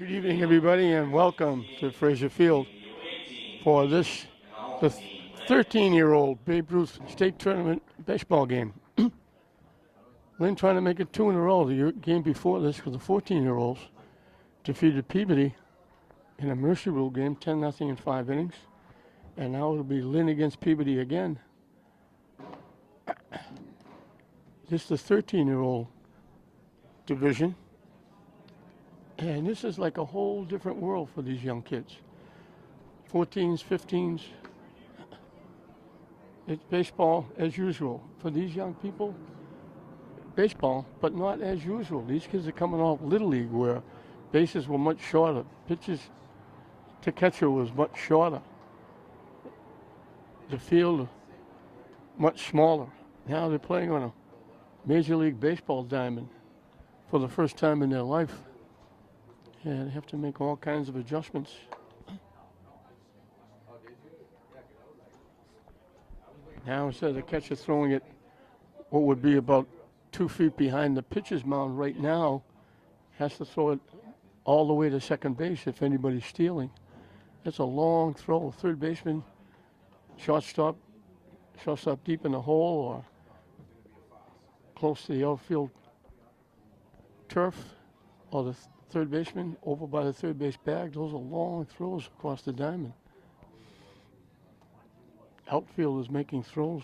Good evening, everybody, and welcome to Fraser Field for this, the 13-year-old Babe Ruth State Tournament baseball game. Lynn trying to make it two in a row. The game before this was the 14-year-olds defeated Peabody in a Mercy Rule game, 10-0 in 5 innings. And now it'll be Lynn against Peabody again. This is the 13-year-old division. And this is like a whole different world for these young kids. 14s, 15s. It's baseball as usual. For these young people, baseball, but not as usual. These kids are coming off Little League where bases were much shorter. Pitches to catcher was much shorter. The field much smaller. Now they're playing on a Major League Baseball diamond for the first time in their life. And they have to make all kinds of adjustments. Now instead of the catcher throwing it what would be about 2 feet behind the pitcher's mound right now, has to throw it all the way to second base if anybody's stealing. That's a long throw. Third baseman, shortstop deep in the hole or close to the outfield turf, or the third baseman over by the third base bag. Those are long throws across the diamond. Outfield is making throws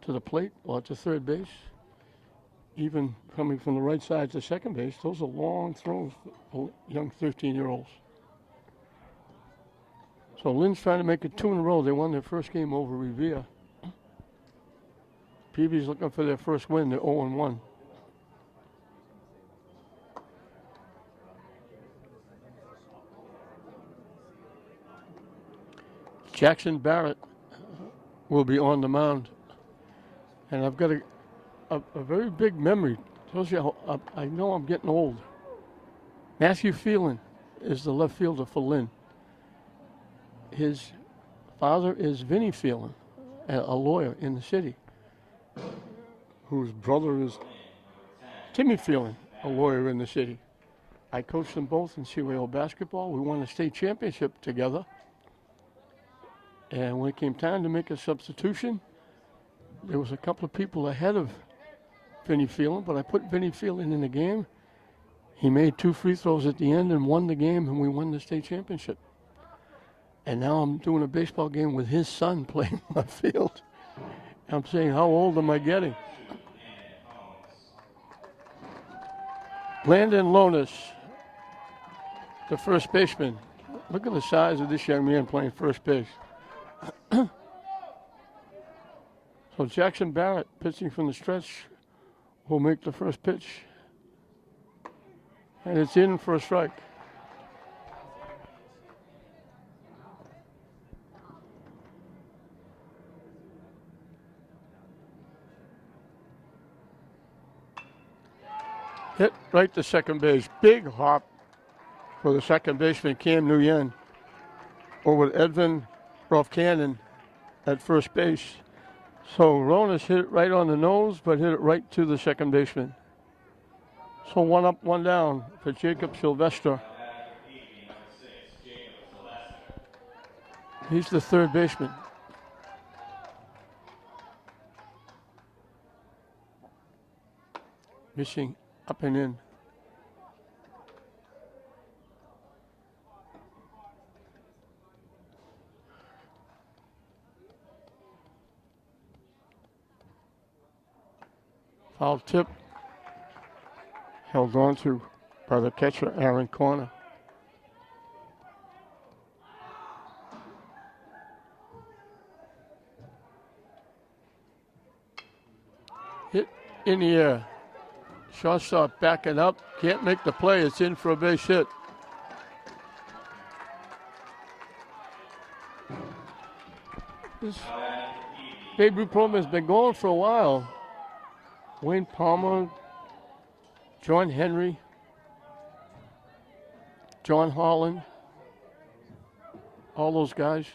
to the plate or to third base. Even coming from the right side to second base, those are long throws for young 13-year-olds. So Lynn's trying to make it two in a row. They won their first game over Revere. Peabody's looking for their first win. They're 0-1. Jackson Barrett will be on the mound. And I've got a very big memory. Tells you how I know I'm getting old. Matthew Phelan is the left fielder for Lynn. His father is Vinnie Phelan, a lawyer in the city, whose brother is Timmy Phelan, a lawyer in the city. I coached them both in CYO basketball. We won a state championship together. And when it came time to make a substitution, there was a couple of people ahead of Vinnie Phelan, but I put Vinnie Phelan in the game. He made 2 free throws at the end and won the game, and we won the state championship. And now I'm doing a baseball game with his son playing my field. I'm saying, how old am I getting? Landon Lonis, the first baseman. Look at the size of this young man playing first base. So Jackson Barrett, pitching from the stretch, will make the first pitch. And it's in for a strike. Hit right to second base. Big hop for the second baseman, Cam Nguyen, over Edvin Rofkanen at first base. So Ronas hit it right on the nose, but hit it right to the second baseman. So 1 up, 1 down for Jacob Sylvester. He's the third baseman. Missing up and in. Foul tip, held on to by the catcher, Aaron Corner. Hit in the air. Shortstop backing up, can't make the play, it's in for a base hit. This Babe Ruth program has been going for a while. Wayne Palmer, John Henry, John Holland, all those guys.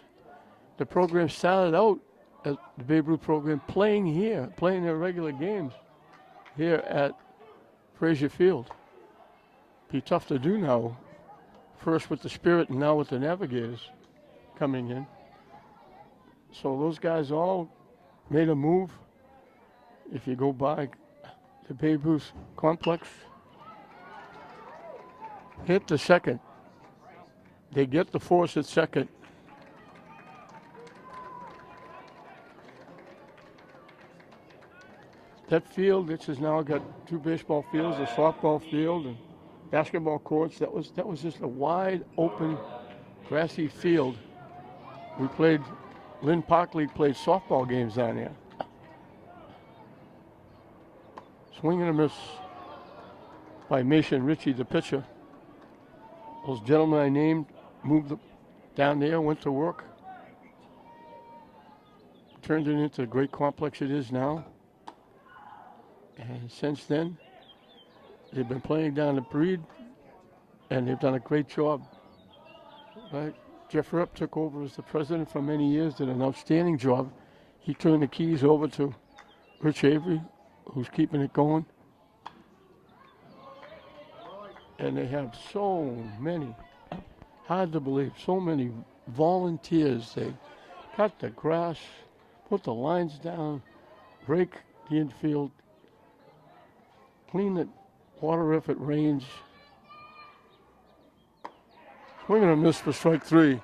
The program started out as the Babe Ruth program playing here, playing their regular games here at Fraser Field. Be tough to do now first with the Spirit and now with the Navigators coming in. So those guys all made a move. If you go by the Babe Ruth complex, hit the second. They get the force at second. That field, which has now got 2 baseball fields, a softball field, and basketball courts. That was just a wide open, grassy field. We played, Lynn Park League played softball games down there. Swing and a miss by Mason Ritchie, the pitcher. Those gentlemen I named moved down there, went to work, turned it into the great complex it is now. And since then, they've been playing down at Breed, and they've done a great job. Right? Jeff Rupp took over as the president for many years, did an outstanding job. He turned the keys over to Rich Avery, who's keeping it going. And they have so many, hard to believe, so many volunteers. They cut the grass, put the lines down, rake the infield, clean the water if it rains. Swing and a miss for strike 3.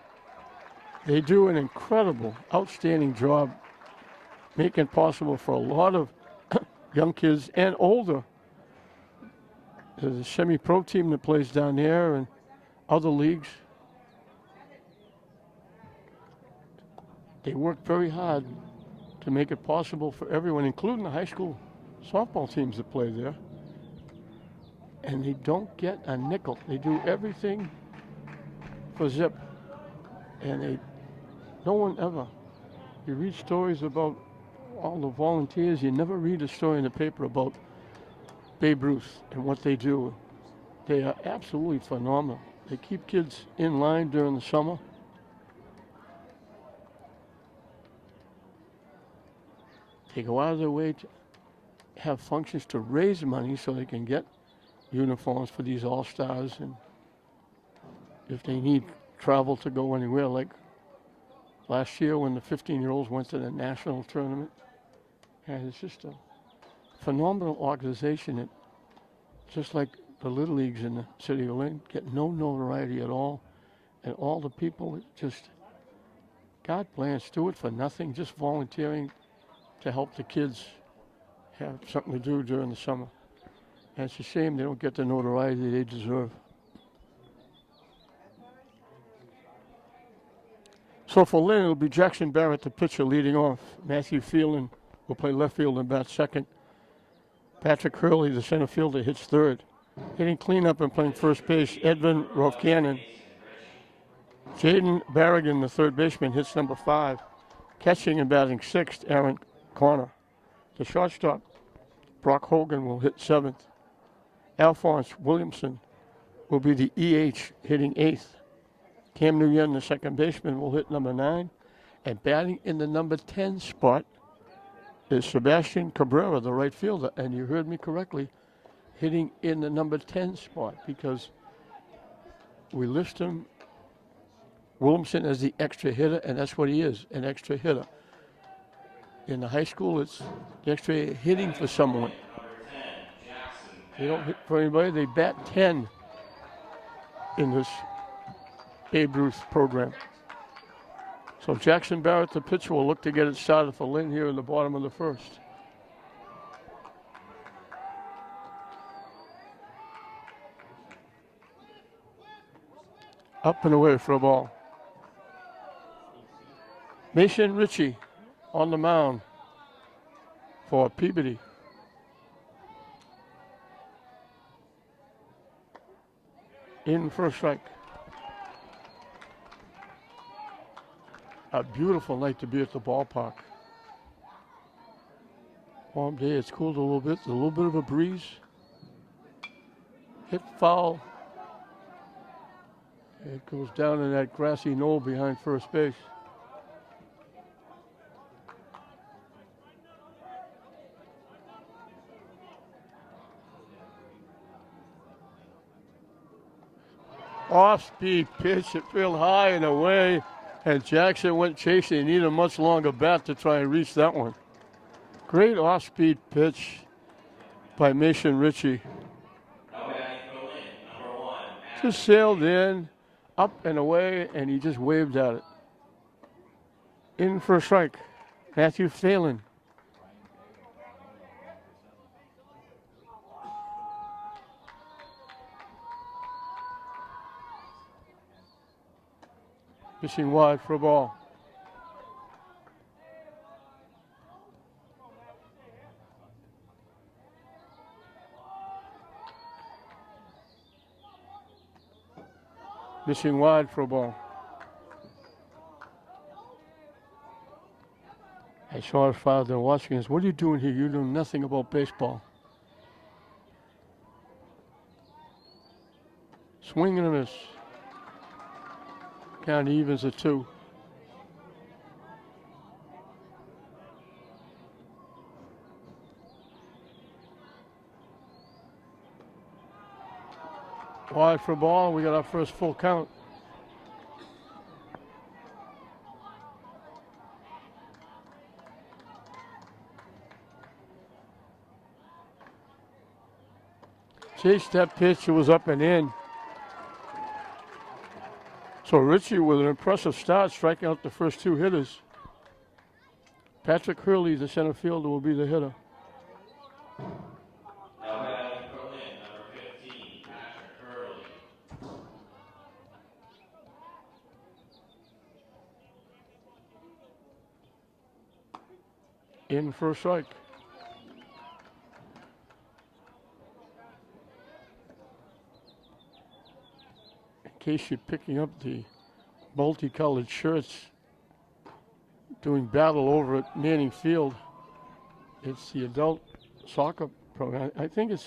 They do an incredible, outstanding job making it possible for a lot of young kids and older. There's a semi-pro team that plays down there and other leagues. They work very hard to make it possible for everyone, including the high school softball teams that play there. And they don't get a nickel. They do everything for zip. And no one ever, you read stories about all the volunteers, you never read a story in the paper about Babe Ruth and what they do. They are absolutely phenomenal. They keep kids in line during the summer. They go out of their way to have functions to raise money so they can get uniforms for these all-stars, and if they need travel to go anywhere, like last year when the 15-year-olds went to the national tournament. And it's just a phenomenal organization that, just like the Little Leagues in the city of Lynn, get no notoriety at all. And all the people just, God bless, do it for nothing, just volunteering to help the kids have something to do during the summer. And it's a shame they don't get the notoriety they deserve. So for Lynn, it'll be Jackson Barrett, the pitcher, leading off. Matthew Phelan will play left field and bat second. Patrick Hurley, the center fielder, hits third. Hitting cleanup and playing first base, Edvin Rovkanen. Jaden Barrigan, the third baseman, hits number 5. Catching and batting sixth, Aaron Connor. The shortstop, Brock Hogan, will hit 7th. Alphonse Williamson will be the EH, hitting 8th. Cam Nguyen, the second baseman, will hit number 9. And batting in the number 10 spot is Sebastian Cabrera, the right fielder. And you heard me correctly, hitting in the number 10 spot, because we list him, Williamson, as the extra hitter, and that's what he is, an extra hitter. In the high school, it's the extra hitting for someone. They don't hit for anybody. They bat 10 in this Babe Ruth program. So Jackson Barrett, the pitcher, will look to get it started for Lynn here in the bottom of the first. Up and away for a ball. Mason Ritchie on the mound for Peabody. In for a strike. A beautiful night to be at the ballpark. Warm day, it's cooled a little bit. There's a little bit of a breeze. Hit foul. It goes down in that grassy knoll behind first base. Off-speed pitch. It fell high and away, and Jackson went chasing. He needed a much longer bat to try and reach that one. Great off-speed pitch by Mason Ritchie. Just sailed in, up and away, and he just waved at it. In for a strike. Matthew Phelan. Fishing wide for a ball. Missing wide for a ball. I saw his father watching us. What are you doing here? You know nothing about baseball. Swing and a miss. Count evens at 2. Wide for a ball. We got our first full count. Chased that pitch. It was up and in. So Ritchie with an impressive start, striking out the first 2 hitters. Patrick Hurley, the center fielder, will be the hitter. Now batting for Lynn, number 15, Patrick Hurley. In for a strike. In case you're picking up the multicolored shirts, doing battle over at Manning Field, it's the adult soccer program. I think it's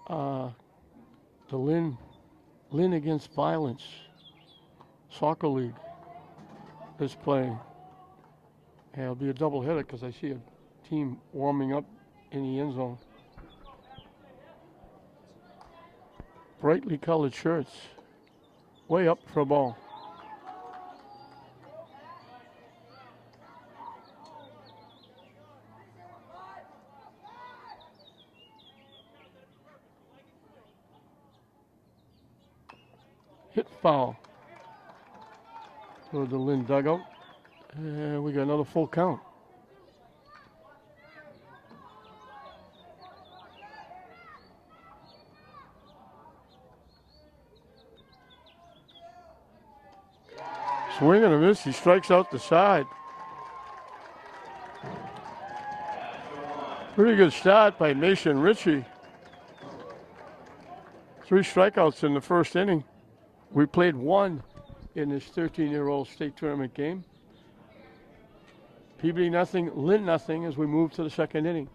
the Lynn Against Violence Soccer League is playing. And it'll be a double header because I see a team warming up in the end zone. Brightly colored shirts. Way up for a ball. Hit foul. Go to the Lynn dugout. And we got another full count. Swing and a miss. He strikes out the side. Pretty good start by Mason Ritchie. 3 strikeouts in the first inning. We played 1 in this 13-year-old state tournament game. Peabody nothing, Lynn nothing as we move to the second inning.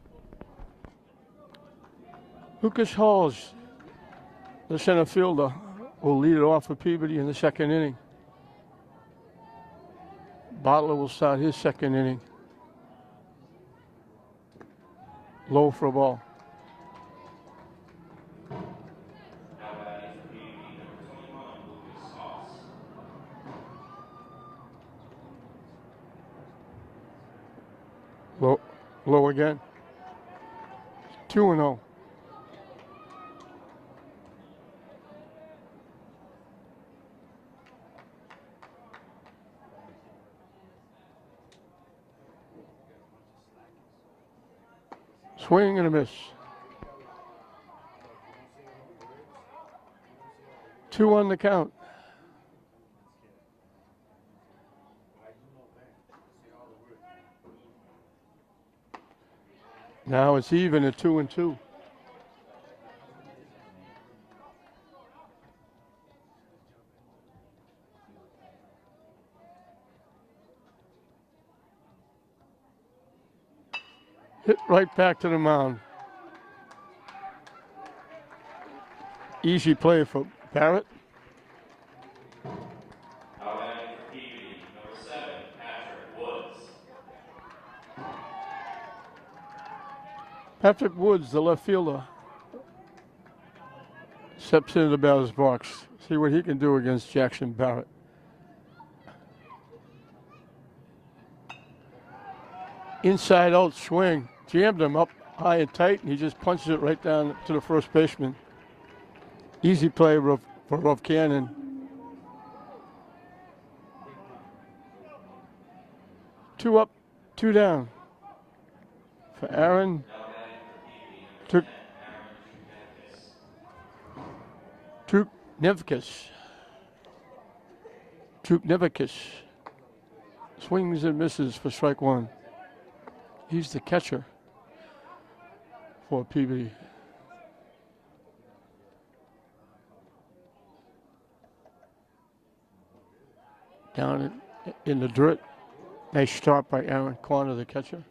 Lucas Halls, the center fielder, will lead it off for Peabody in the second inning. Bottler will start his second inning. Low for a ball. Low again. 2-0. Swing and a miss. 2 on the count. Now it's even at 2-2. Hit right back to the mound. Easy play for Barrett. Patrick Woods, the left fielder. steps into the batter's box. See what he can do against Jackson Barrett. Inside out swing. Jammed him up high and tight, and he just punches it right down to the first baseman. Easy play for Ruff Cannon. 2 up, 2 down. For Aaron. Truknevikus swings and misses for strike 1. He's the catcher for Peabody. Down in the dirt. Nice start by Aaron Corner, the catcher.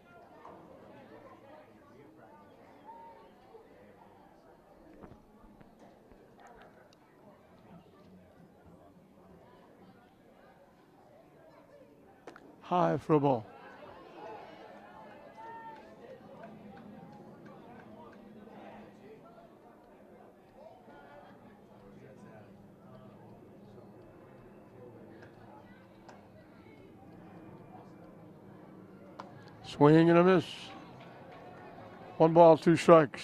High for a ball. Swing and a miss. 1 ball, 2 strikes.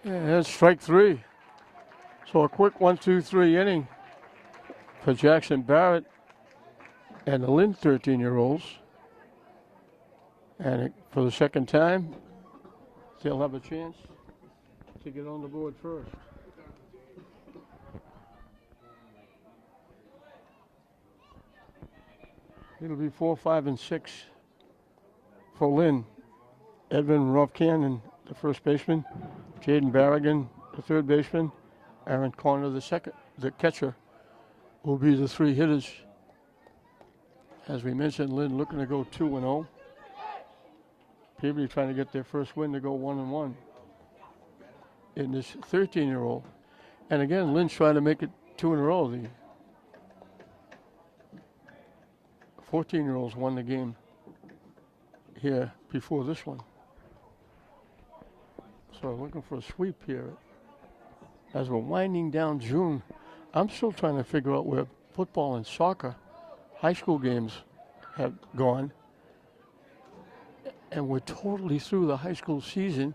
And that's strike 3. So a quick 1-2-3 inning for Jackson Barrett and the Lynn 13-year-olds. And for the second time, they'll have a chance to get on the board first. It'll be 4, 5, and 6 for Lynn. Edwin Ruff Cannon, the first baseman. Jaden Barrigan, the third baseman. Aaron Corner, the catcher, will be the 3 hitters. As we mentioned, Lynn looking to go 2-0. Peabody trying to get their first win to go 1-1 in this 13-year-old. And again, Lynn's trying to make it 2 in a row. The 14-year-olds won the game here before this one. So looking for a sweep here. As we're winding down June, I'm still trying to figure out where football and soccer, high school games have gone. And we're totally through the high school season,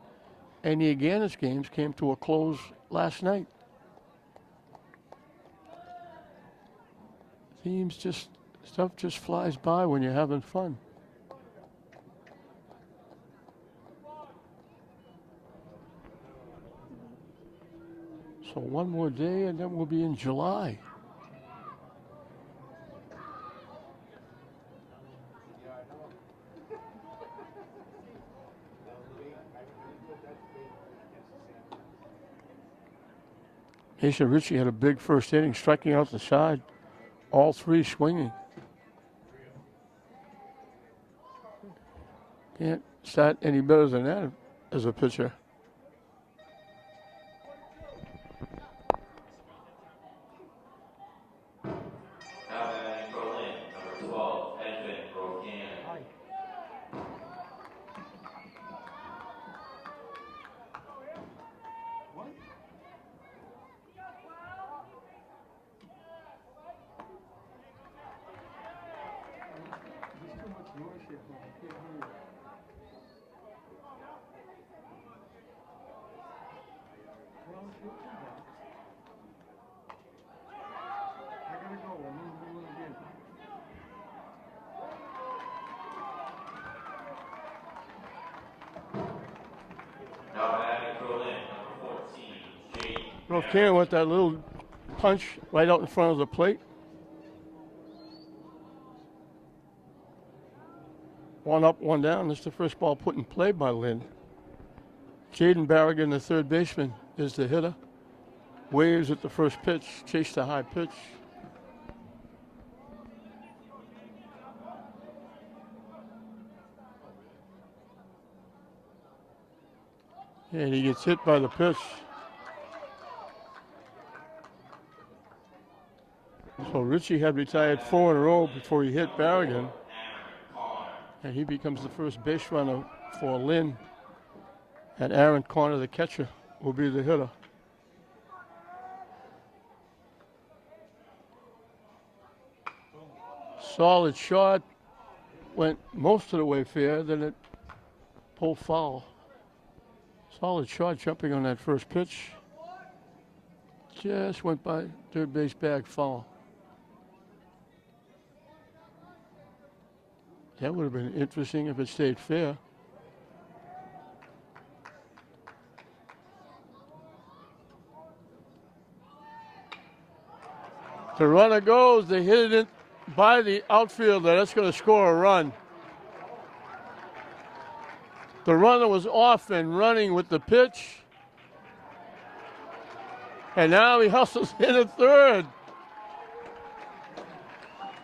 and the Aganis games came to a close last night. Stuff just flies by when you're having fun. So 1 more day, and then we'll be in July. Mason Ritchie had a big first inning, striking out the side, all 3 swinging. Can't start any better than that as a pitcher. Ruff Cannon with that little punch right out in front of the plate. 1 up, 1 down. That's the first ball put in play by Lynn. Jaden Barrigan, the third baseman, is the hitter. Waves at the first pitch, chased the high pitch. And he gets hit by the pitch. So Richie had retired 4 in a row before he hit Barrigan, and he becomes the first base runner for Lynn. And Aaron Connor, the catcher, will be the hitter. Solid shot, went most of the way fair, then it pulled foul. Solid shot jumping on that first pitch. Just went by third base bag, foul. That would have been interesting if it stayed fair. The runner goes, they hit it in by the outfielder. That's going to score a run. The runner was off and running with the pitch. And now he hustles in at third.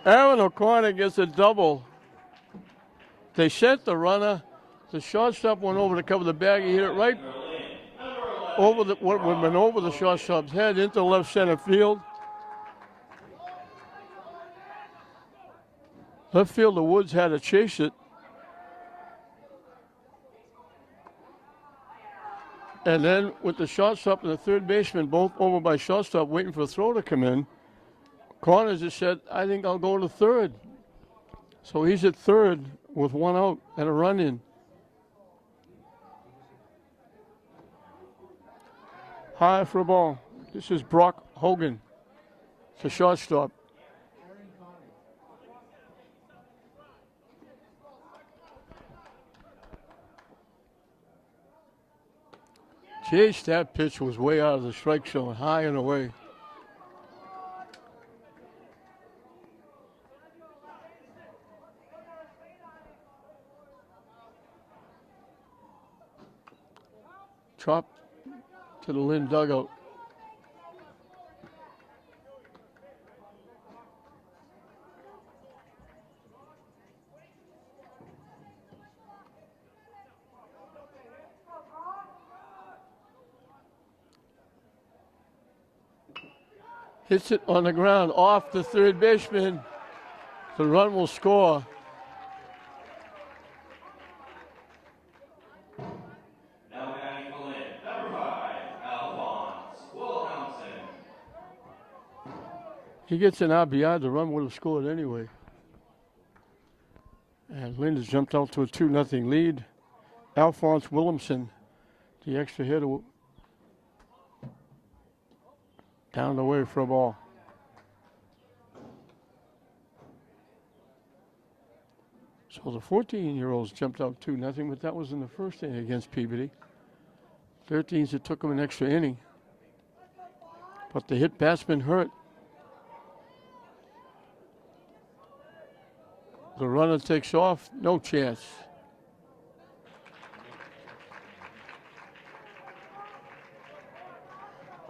Aaron O'Connor gets a double. They sent the runner. The shortstop went over to cover the bag. He hit it right over what would have been over the shortstop's head into left center field. Left fielder Woods had to chase it. And then with the shortstop and the third baseman both over by shortstop waiting for a throw to come in, Connors just said, I think I'll go to third. So he's at third with one out and a run in. High for a ball. This is Brock Hogan, the shortstop. Chase, that pitch was way out of the strike zone, high and away. Chop to the Lynn dugout. Hits it on the ground off the third baseman. The run will score. Now batting for Lynn, number 5, Alphonse Wilhelmsen. He gets an RBI. The run would have scored anyway. And Lynn has jumped out to a 2-0 lead. Alphonse Wilhelmsen, the extra hitter, down the way for a ball. So the 14-year-olds jumped out 2-0, but that was in the first inning against Peabody. 13's, it took them an extra inning. But the hit batsman hurt. The runner takes off, no chance.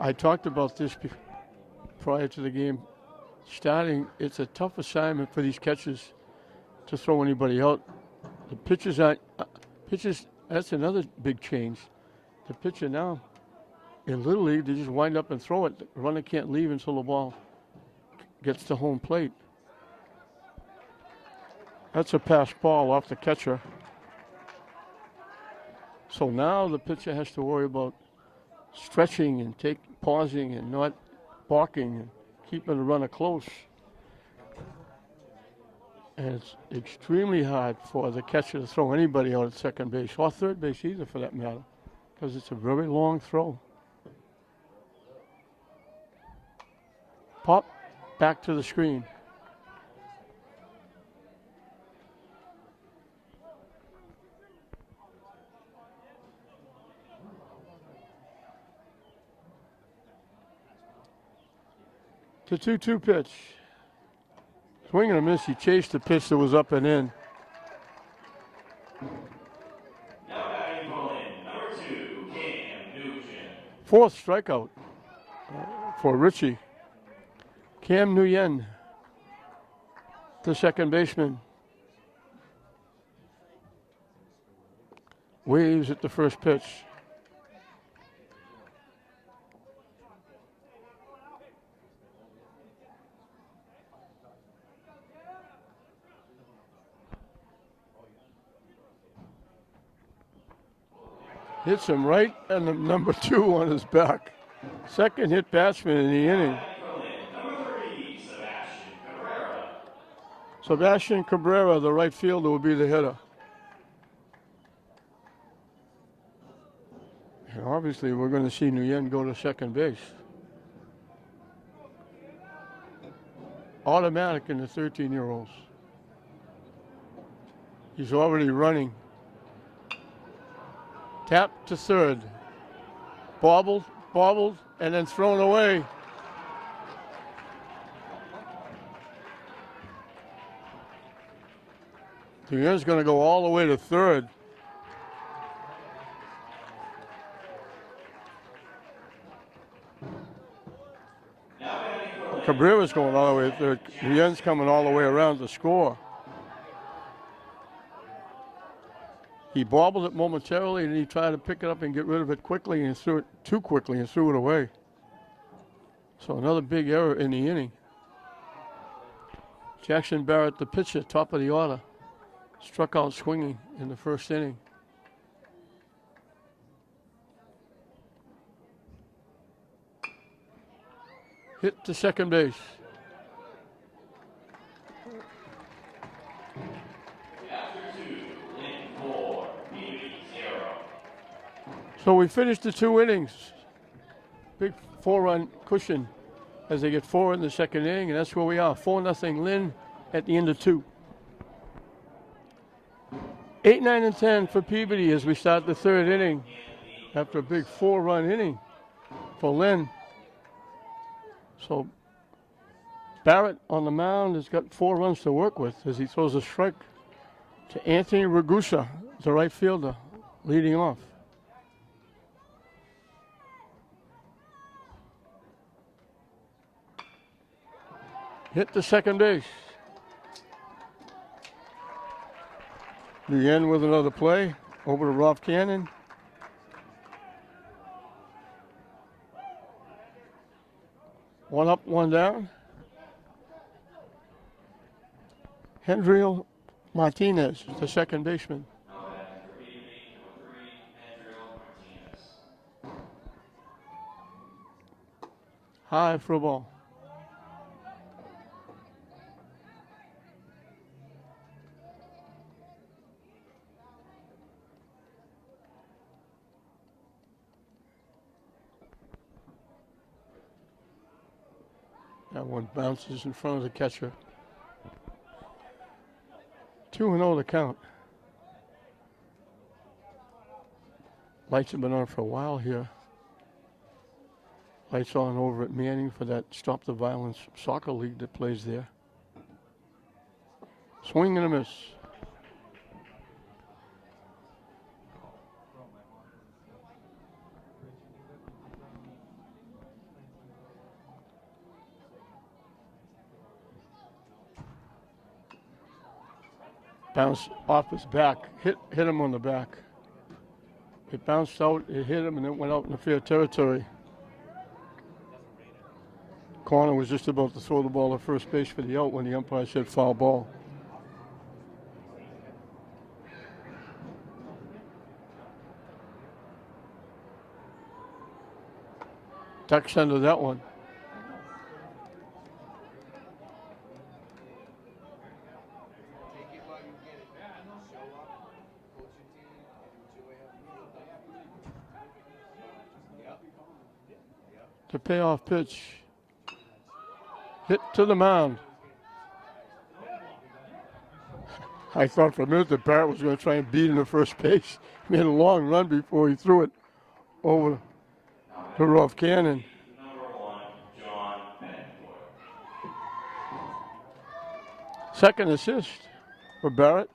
I talked about this prior to the game starting. It's a tough assignment for these catchers to throw anybody out. The pitchers aren't pitchers. That's another big change. The pitcher now in Little League, they just wind up and throw it. The runner can't leave until the ball gets to home plate. That's a pass ball off the catcher. So now the pitcher has to worry about stretching and pausing and not balking and keeping the runner close. And it's extremely hard for the catcher to throw anybody out at second base or third base either, for that matter, because it's a very long throw. Pop back to the screen. The 2-2 pitch. Swing and a miss. He chased the pitch that was up and in. Now batting for Lynn, number 2, Cam Nugent. Fourth strikeout for Richie. Cam Nguyen, the second baseman. Waves at the first pitch. Hits him right on the number 2 on his back. Second hit batsman in the inning. Number 3, Sebastian Cabrera. Sebastian Cabrera, the right fielder, will be the hitter. And obviously, we're going to see Nguyen go to second base. Automatic in the 13-year-olds. He's already running. Tap to third. Bobbled, and then thrown away. Nguyen's going to go all the way to third. Cabrera's going all the way to third. Nguyen's coming all the way around to score. He bobbled it momentarily, and he tried to pick it up and get rid of it quickly, and threw it too quickly and threw it away. So another big error in the inning. Jackson Barrett, the pitcher, top of the order, struck out swinging in the first inning. Hit to second base. So we finished the 2 innings. Big 4-run cushion as they get 4 in the second inning, and that's where we are. 4-0 Lynn at the end of 2. 8, 9, and 10 for Peabody as we start the 3rd inning after a big 4-run inning for Lynn. So Barrett on the mound has got 4 runs to work with as he throws a strike to Anthony Ragusa, the right fielder, leading off. Hit to second base. Nguyen with another play over to Ruth Cannon. One up, one down. Hendril Martinez, the second baseman. High for a ball. That one bounces in front of the catcher. 2-0 the count. Lights have been on for a while here. Lights on over at Manning for that Stop the Violence soccer league that plays there. Swing and a miss. Bounced off his back, hit him on the back. It bounced out, it hit him, and it went out in the fair territory. Corner was just about to throw the ball to first base for the out when the umpire said foul ball. Ducks under that one. The payoff pitch. Hit to the mound. I thought for a minute that Barrett was going to try and beat him to first base. He made a long run before he threw it over to Ruth Cannon. Second assist for Barrett.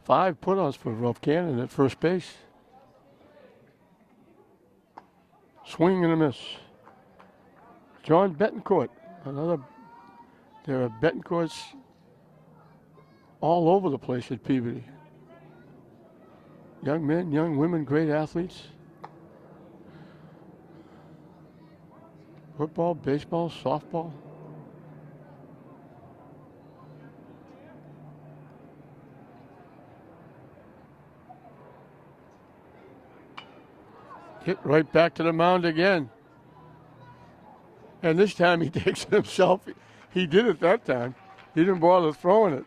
5 put-outs for Ruth Cannon at first base. Swing and a miss. John Betancourt, there are Betancourts all over the place at Peabody. Young men, young women, great athletes. Football, baseball, softball. Hit right back to the mound again. And this time he takes it himself. He did it that time. He didn't bother throwing it.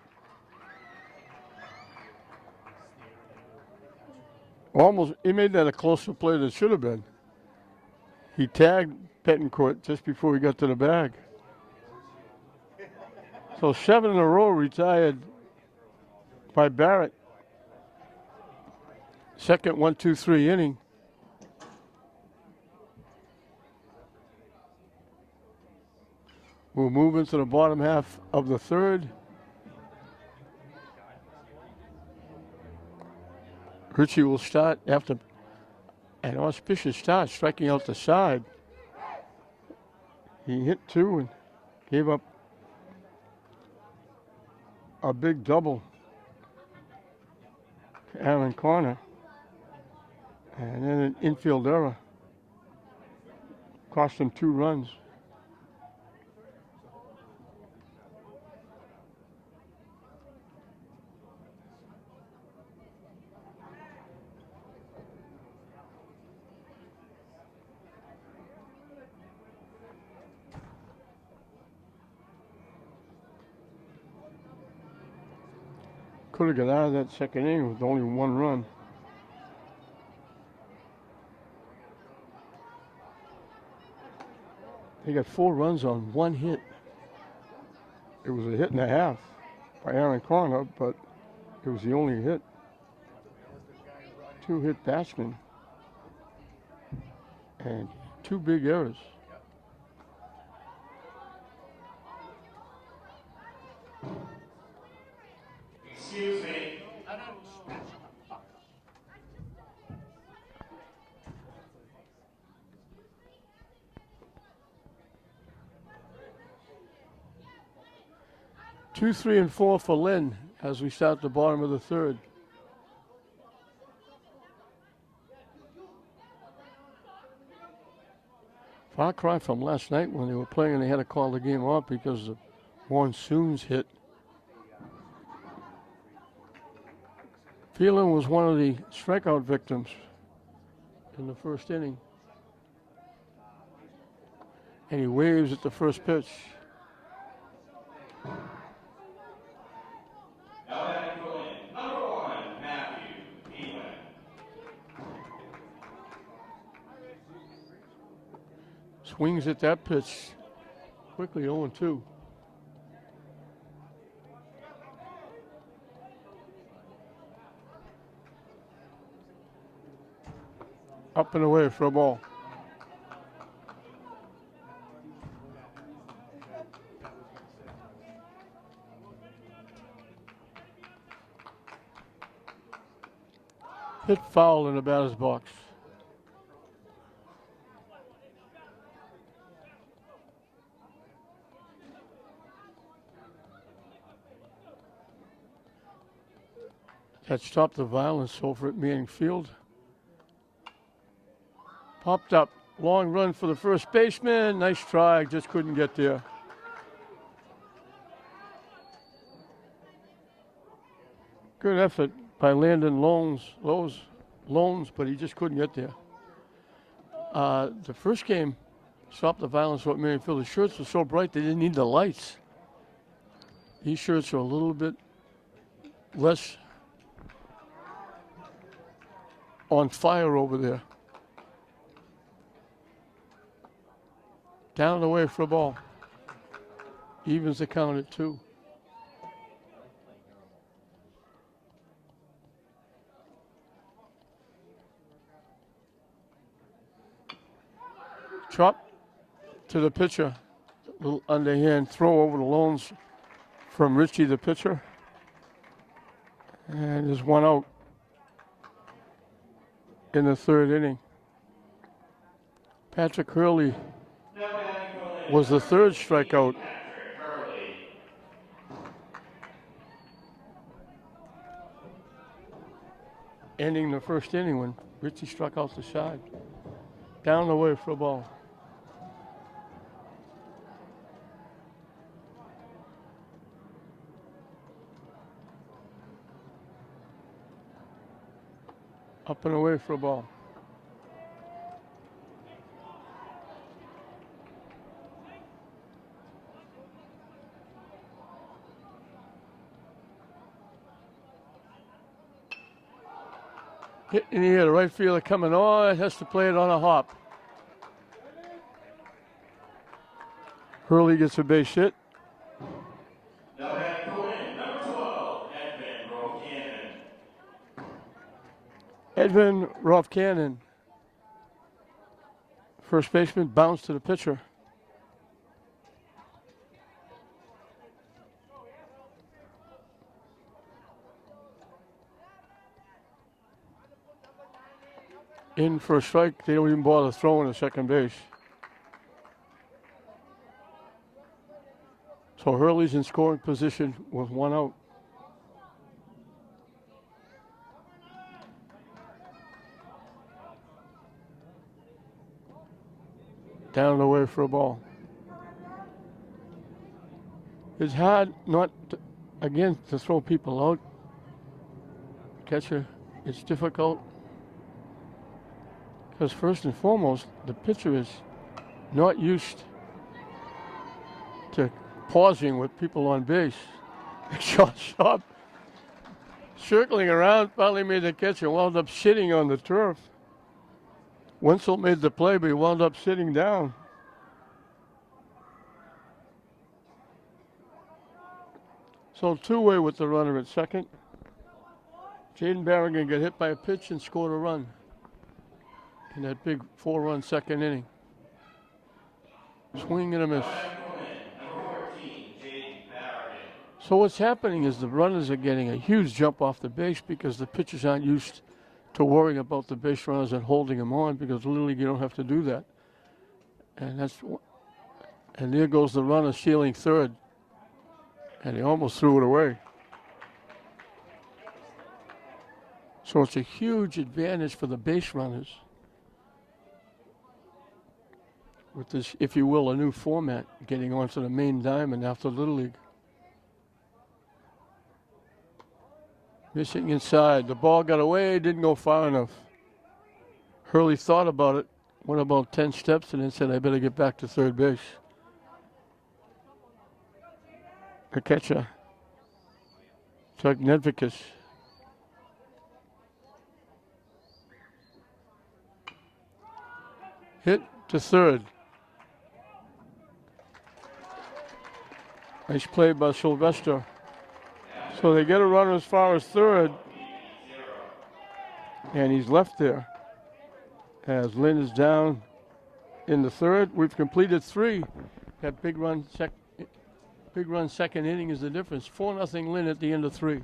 Almost, he made that a closer play than it should have been. He tagged Pettencourt just before he got to the bag. So 7 in a row retired by Barrett. Second 1-2-3 inning. We'll move into the bottom half of the third. Richie will start after an auspicious start, striking out the side. He hit 2 and gave up a big double to Aaron Corner. And then an infield error. Cost him 2 runs. Could have got out of that second inning with only 1 run. They got 4 runs on 1 hit. It was a hit and a half by Aaron Corner, but it was the only hit. 2 hit batsmen and 2 big errors. Excuse me. 2, 3, and 4 for Lynn as we start the bottom of the third. Far cry from last night when they were playing and they had to call the game off because the monsoons hit. Phelan was one of the strikeout victims in the first inning. And he waves at the first pitch. Now batting for Lynn, number 1, Matthew Peabody. Swings at that pitch. Quickly 0-2. Up and away for a ball. Hit foul in the batter's box. That stopped the violence over at Manning Field. Popped up. Long run for the first baseman. Nice try. Just couldn't get there. Good effort by Landon Loans, but he just couldn't get there. The first game stopped the violence over at Manning Field. The shirts were so bright they didn't need the lights. These shirts are a little bit less on fire over there. Down and away for a ball. Evens the count at 2. Chop to the pitcher. Little underhand throw over the Loans from Richie, the pitcher. And there's 1 out in the third inning. Patrick Hurley was the third strikeout. Ending the first inning when Richie struck out the side. Down the way for a ball. Up and away for a ball. Hit in the air, the right fielder coming on, has to play it on a hop. Hurley gets a base hit. Now batting for Lynn, number 12, Edvin Rocannon. Edvin Rocannon, first baseman, bounce to the pitcher. In for a strike, they don't even bother throwing to second base. So Hurley's in scoring position with one out. Down and away for a ball. It's hard not to, again, to throw people out. Catcher, it's difficult. Because first and foremost, the pitcher is not used to pausing with people on base. Shortstop circling around, finally made the catch and wound up sitting on the turf. Wenzel made the play, but he wound up sitting down. So two-way with the runner at second. Jaden Barrigan got hit by a pitch and scored a run in that big 4-run second inning. Swing and a miss. So what's happening is the runners are getting a huge jump off the base because the pitchers aren't used to worrying about the base runners and holding them on, because Little League you don't have to do that. And there goes the runner stealing third. And he almost threw it away. So it's a huge advantage for the base runners with this, if you will, a new format, getting onto the main diamond after Little League. Missing inside. The ball got away, didn't go far enough. Hurley thought about it, went about 10 steps, and then said, I better get back to third base. The catcher, Chuck Nedvikas. Hit to third. Nice play by Sylvester. So they get a runner as far as third. And he's left there. As Lynn is down in the third. We've completed 3. That big run second inning is the difference. 4-0 Lynn at the end of 3.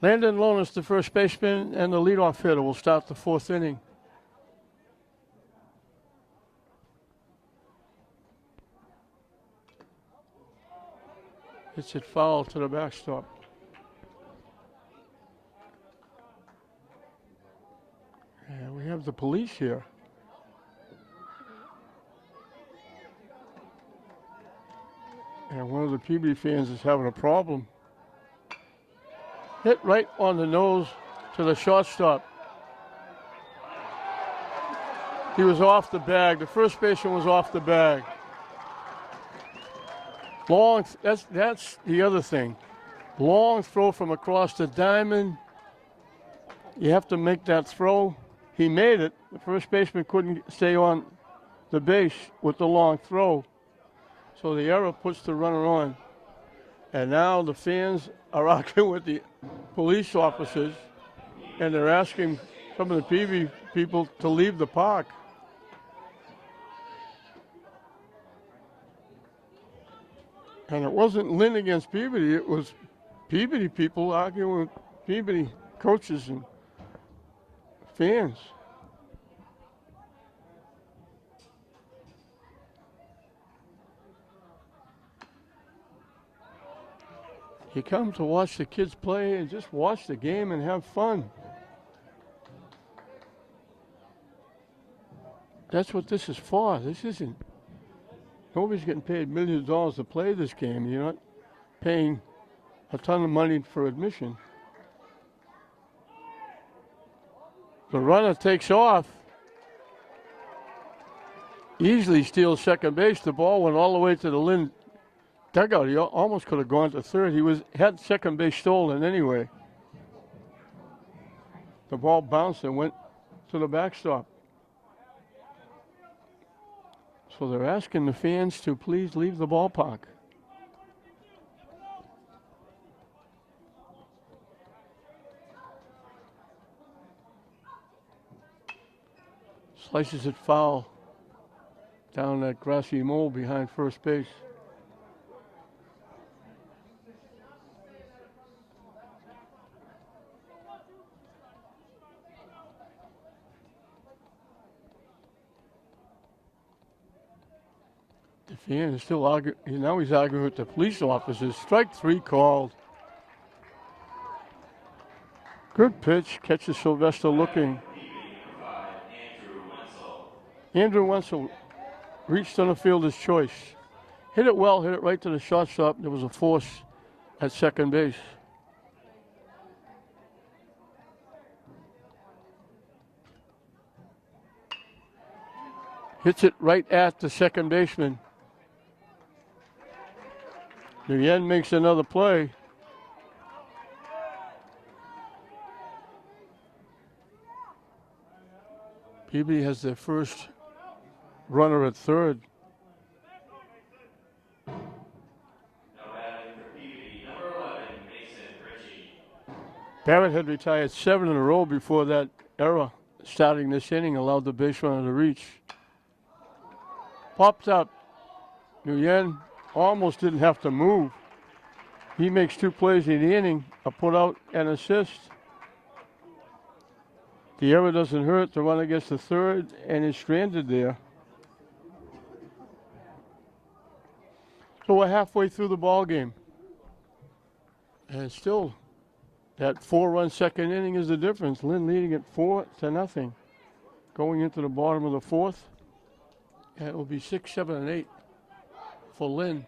Landon Lonis, the first baseman, and the leadoff hitter will start the 4th inning. It's hit foul to the backstop. And we have the police here. And one of the Peabody fans is having a problem. Hit right on the nose to the shortstop. He was off the bag. The first baseman was off the bag. Long, that's the other thing. Long throw from across the diamond. You have to make that throw. He made it. The first baseman couldn't stay on the base with the long throw. So the error puts the runner on. And now the fans are arguing with the police officers, and they're asking some of the Peabody people to leave the park. And it wasn't Lynn against Peabody, it was Peabody people arguing with Peabody coaches and fans. You come to watch the kids play and just watch the game and have fun. That's what this is for. This isn't, nobody's getting paid millions of dollars to play this game. You're not paying a ton of money for admission. The runner takes off. Easily steals second base. The ball went all the way to the Lynn dugout. He almost could have gone to third. He had second base stolen anyway. The ball bounced and went to the backstop. So they're asking the fans to please leave the ballpark. Slices it foul down that grassy knoll behind first base. The fan is still arguing. Now he's arguing with the police officers. Strike 3 called. Good pitch. Catches Sylvester looking. Andrew Wenzel reached on the fielder's choice. Hit it well, hit it right to the shortstop. There was a force at second base. Hits it right at the second baseman. Lynn makes another play. Peabody has their first runner at third. Barrett had retired 7 in a row before that error starting this inning allowed the base runner to reach. Popped up. Nguyen almost didn't have to move. He makes 2 plays in the inning, a put out and assist. The error doesn't hurt. The runner gets to third and is stranded there. So we're halfway through the ball game. And still, that 4-run second inning is the difference. Lynn leading it 4-0. Going into the bottom of the fourth. And it will be 6, 7, and 8 for Lynn.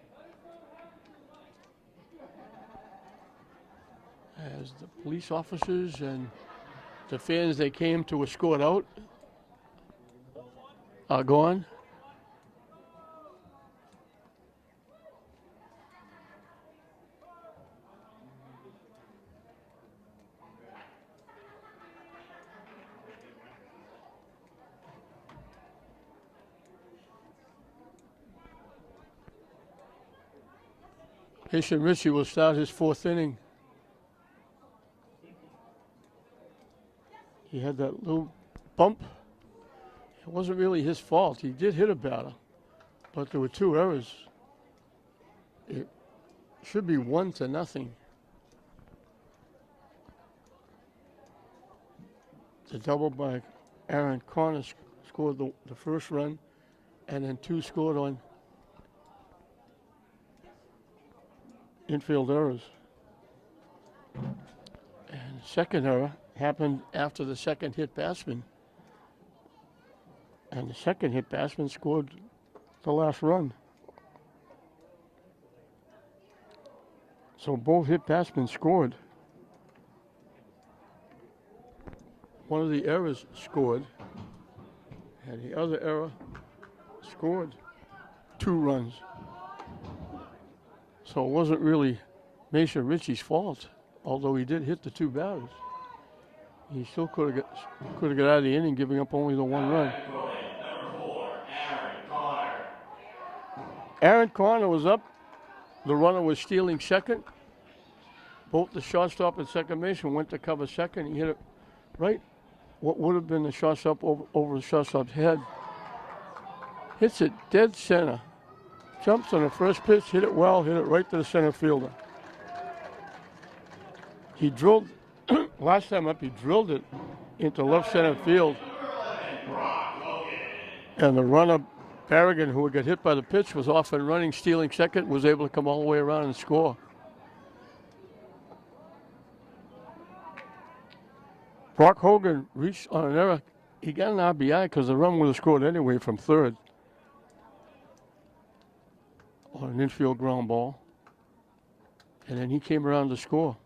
As the police officers and the fans they came to escort out are gone. Haitian Ritchie will start his 4th inning. He had that little bump. It wasn't really his fault. He did hit a batter, but there were 2 errors. It should be 1-0. The double by Aaron Connor scored the first run, and then 2 scored on infield errors. And the second error happened after the second hit batsman. And the second hit batsman scored the last run. So both hit batsmen scored. One of the errors scored, and the other error scored 2 runs. So it wasn't really Haitian Ritchie's fault, although he did hit the 2 batters. He still could have got out of the inning, giving up only the 1 run. Number 4, Aaron Connor. Aaron Connor was up. The runner was stealing second. Both the shortstop and second baseman went to cover second. He hit it right, what would have been the shortstop over the shortstop's head. Hits it dead center. Jumps on the first pitch, hit it well, hit it right to the center fielder. He drilled, last time up, he drilled it into left center field. And the runner, Barrigan, who had got hit by the pitch, was off and running, stealing second, was able to come all the way around and score. Brock Hogan reached on an error. He got an RBI because the run would have scored anyway from third on an infield ground ball. And then he came around to score.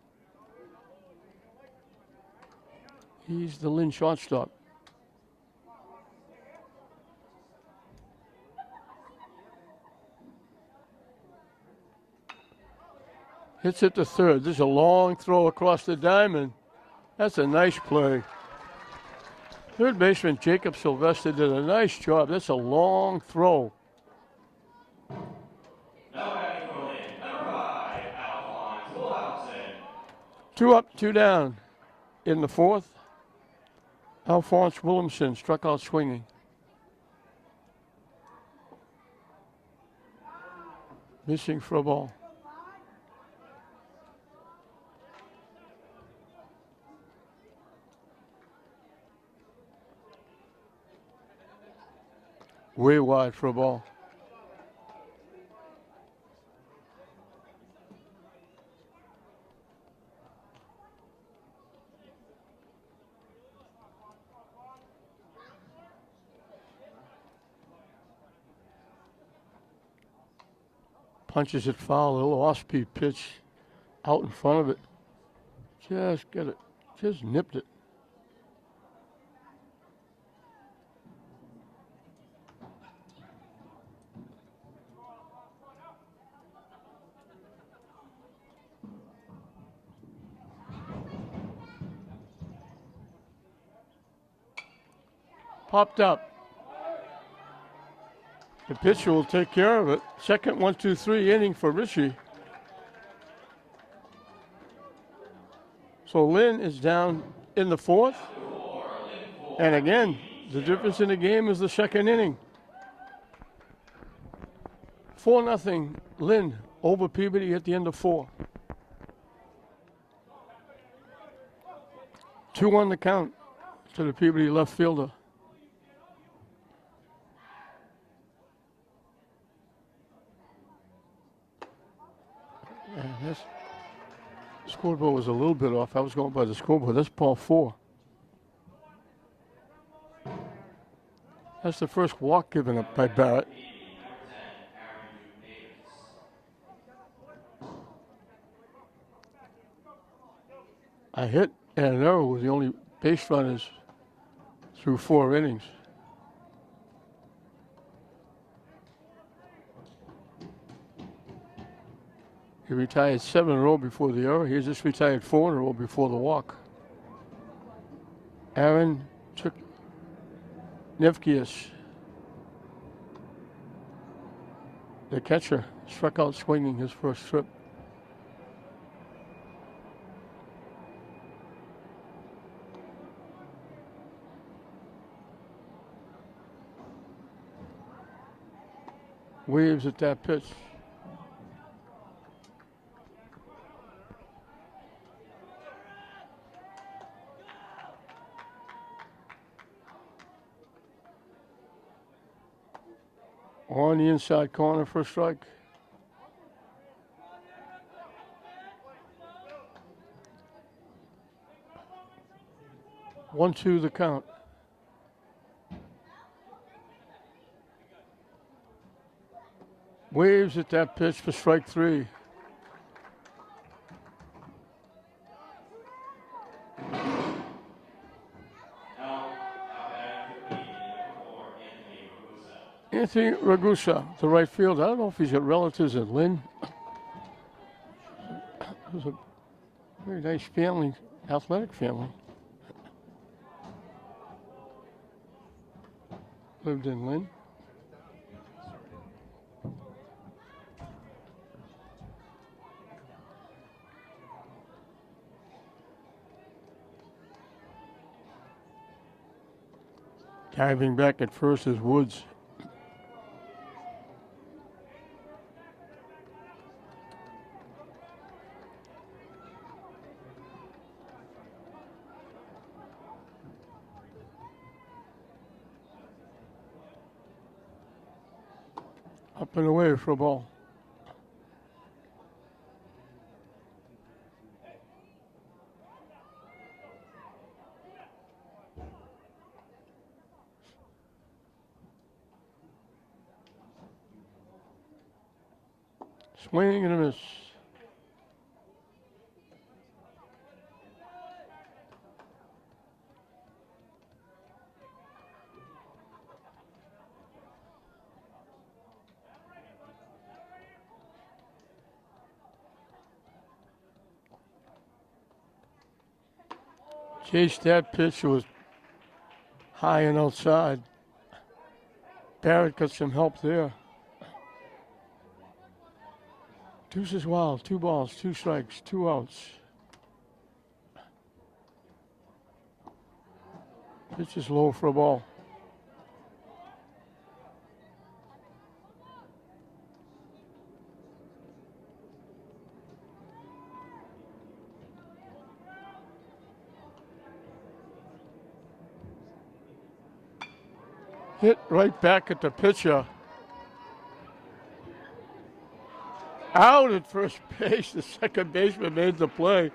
He's the Lynn shortstop. Hits it to third. This is a long throw across the diamond. That's a nice play. Third baseman Jacob Sylvester did a nice job. That's a long throw. Now batting for Lynn, number 5, Alphonse Wilhelmsen. 2 up, 2 down. In the fourth, Alphonse Williamson struck out swinging. Missing for a ball. Way wide for a ball. Punches it foul, a little off-speed pitch out in front of it. Just got it, just nipped it. Popped up. The pitcher will take care of it. Second 1-2-3 inning for Richie. So Lynn is down in the fourth. And again, the difference in the game is the second inning. 4-0 Lynn over Peabody at the end of 4. 2 on the count to the Peabody left fielder. And this scoreboard was a little bit off. I was going by the scoreboard. That's ball 4. That's the first walk given up by Barrett. A hit and an error were the only base runners through 4 innings. He retired 7 in a row before the error. He just retired 4 in a row before the walk. Aaron Nevkius, the catcher, struck out swinging his first trip. Waves at that pitch. On the inside corner for a strike. One, two, the count. Waves at that pitch for strike 3. Anthony Ragusa, the right field. I don't know if he's got relatives in Lynn. It was a very nice family, athletic family. Lived in Lynn. Diving back at first is Woods. Up and away for a ball. Swing and a miss. Chased that pitch. It was high and outside. Barrett got some help there. Deuces wild, 2 balls, 2 strikes, 2 outs. Pitch is low for a ball. Hit right back at the pitcher. Out at first base. The second baseman made the play.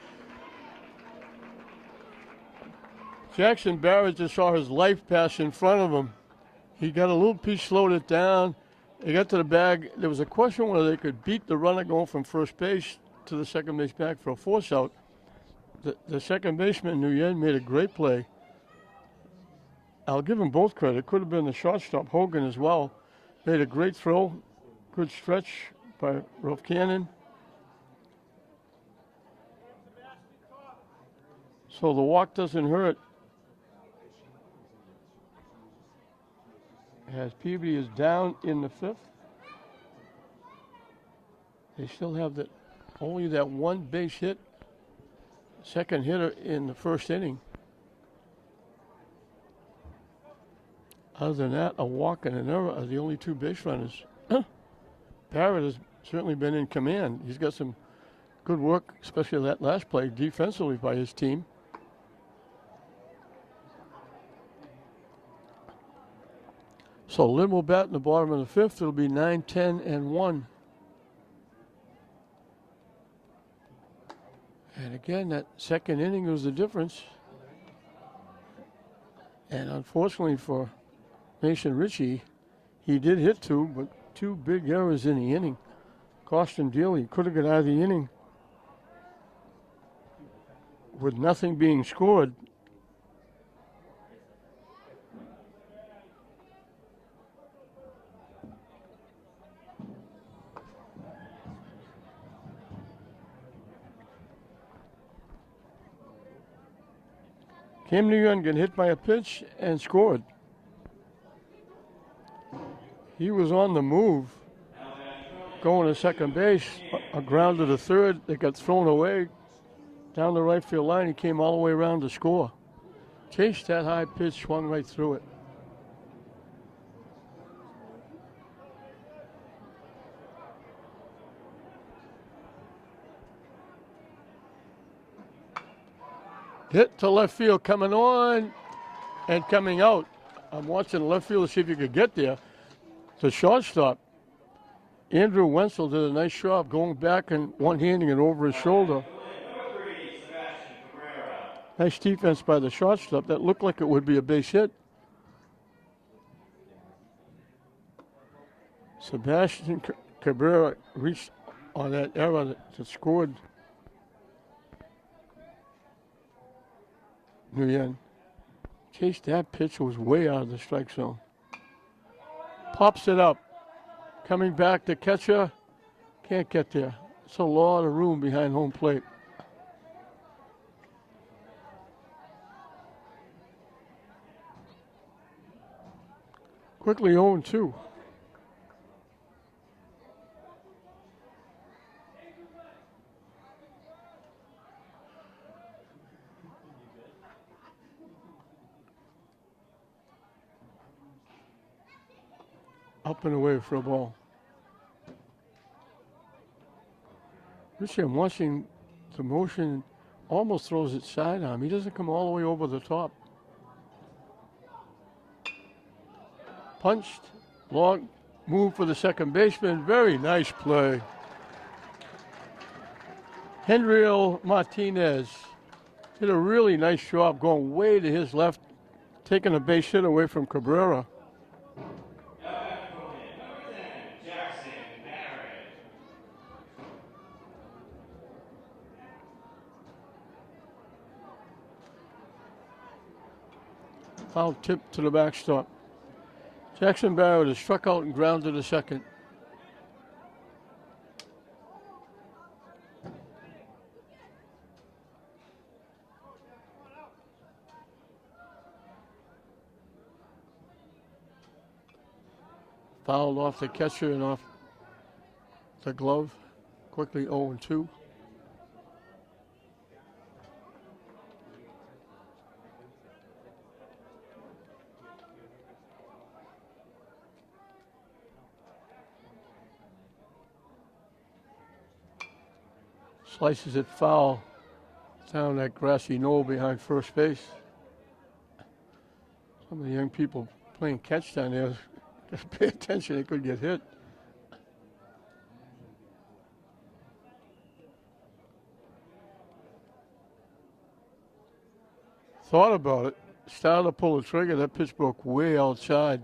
Jackson Barrett just saw his life pass in front of him. He got a little piece, slowed it down. He got to the bag. There was a question whether they could beat the runner going from first base to the second base back for a force out. The second baseman, Nguyen, made a great play. I'll give him both credit. Could have been the shortstop, Hogan, as well. Made a great throw. Good stretch by Ruth Cannon. So the walk doesn't hurt. As Peabody is down in the 5th. They still have only that one base hit. Second hitter in the first inning. Other than that, a walk and an error are the only 2 base runners. Barrett has certainly been in command. He's got some good work, especially that last play, defensively by his team. So Lynn will bat in the bottom of the 5th. It'll be 9, 10, and 1. And again, that second inning was the difference. And unfortunately for Mason Ritchie, he did hit 2, but 2 big errors in the inning. Cost him dearly. He could have got out of the inning with nothing being scored. Cam Nguyen got hit by a pitch and scored. He was on the move, going to second base, a ground to the third that got thrown away down the right field line. He came all the way around to score. Chased that high pitch, swung right through it. Hit to left field, coming on and coming out. I'm watching left field to see if you could get there. The shortstop, Andrew Wenzel, did a nice job going back and one-handing it over his shoulder. Nice defense by the shortstop. That looked like it would be a base hit. Sebastian Cabrera reached on that error that scored Nguyen. Chase, that pitch was way out of the strike zone. Pops it up. Coming back to catcher. Can't get there. It's a lot of room behind home plate. Quickly 0-2. Up and away for a ball. Richie, I'm watching the motion, almost throws it sidearm. He doesn't come all the way over the top. Punched, long move for the second baseman. Very nice play. Henriel Martinez did a really nice job going way to his left, taking a base hit away from Cabrera. Foul tip to the backstop. Jackson Barrett is struck out and grounded to second. Fouled off the catcher and off the glove. Quickly 0-2. Slices it foul down that grassy knoll behind first base. Some of the young people playing catch down there, just pay attention, they could get hit. Thought about it, started to pull the trigger, that pitch broke way outside.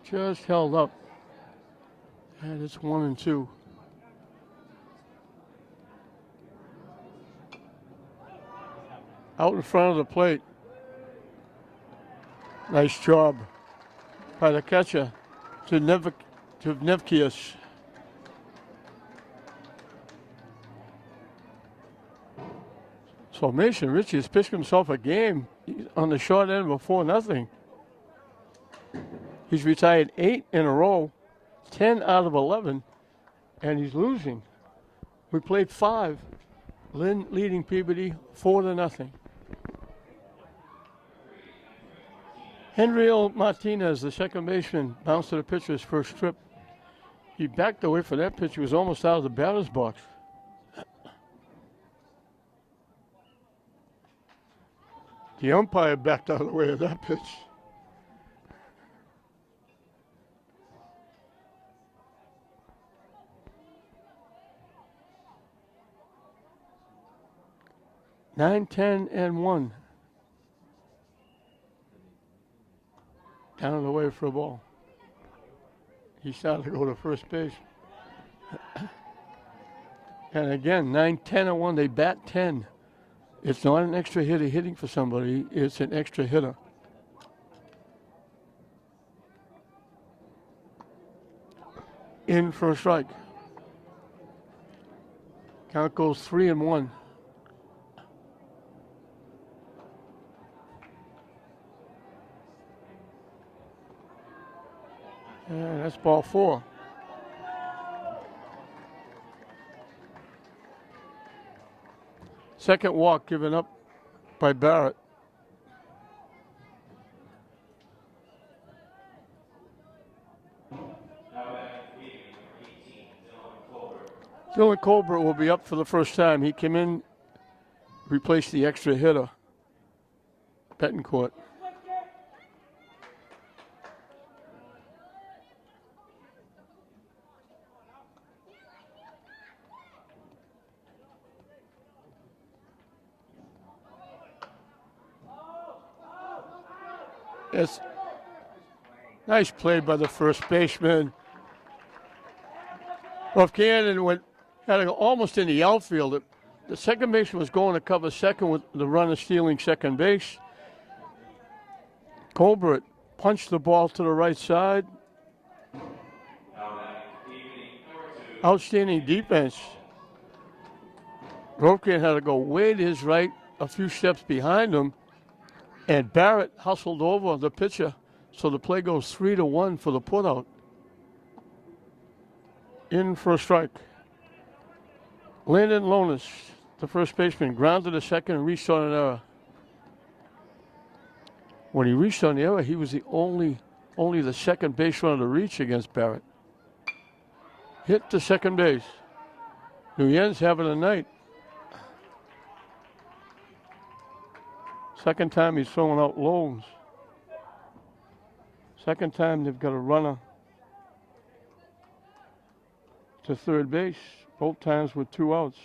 Just held up. And it's 1-2. Out in front of the plate. Nice job by the catcher to Nevkius. So Mason Ritchie has pitched himself a game on the short end before nothing. He's retired 8 in a row, 10 out of 11, and he's losing. We played 5. Lynn leading Peabody 4-0. Henry Martinez, the second baseman, bounced to the pitcher's first trip. He backed away from that pitch. He was almost out of the batter's box. The umpire backed out of the way of that pitch. Nine, 10-1. Down the way for a ball. He started to go to first base. And again, 9-10-1. They bat 10. It's not an extra hitter hitting for somebody. It's an extra hitter. In for a strike. Count goes 3-1. And that's ball 4. Second walk given up by Barrett. Dylan Colbert will be up for the first time. He came in, replaced the extra hitter, Betancourt. It's nice play by the first baseman. Well, if Cannon had it almost in the outfield, the second baseman was going to cover second with the runner stealing second base. Colbert punched the ball to the right side. Outstanding defense. Rovkin had to go way to his right, a few steps behind him. And Barrett hustled over the pitcher, so the play goes 3-1 for the putout. In for a strike. Landon Lonis, the first baseman, grounded to second and reached on an error. When he reached on the error, he was only the second base runner to reach against Barrett. Hit to second base. Nguyen's having a night. Second time he's throwing out lows. Second time they've got a runner to third base, both times with 2 outs.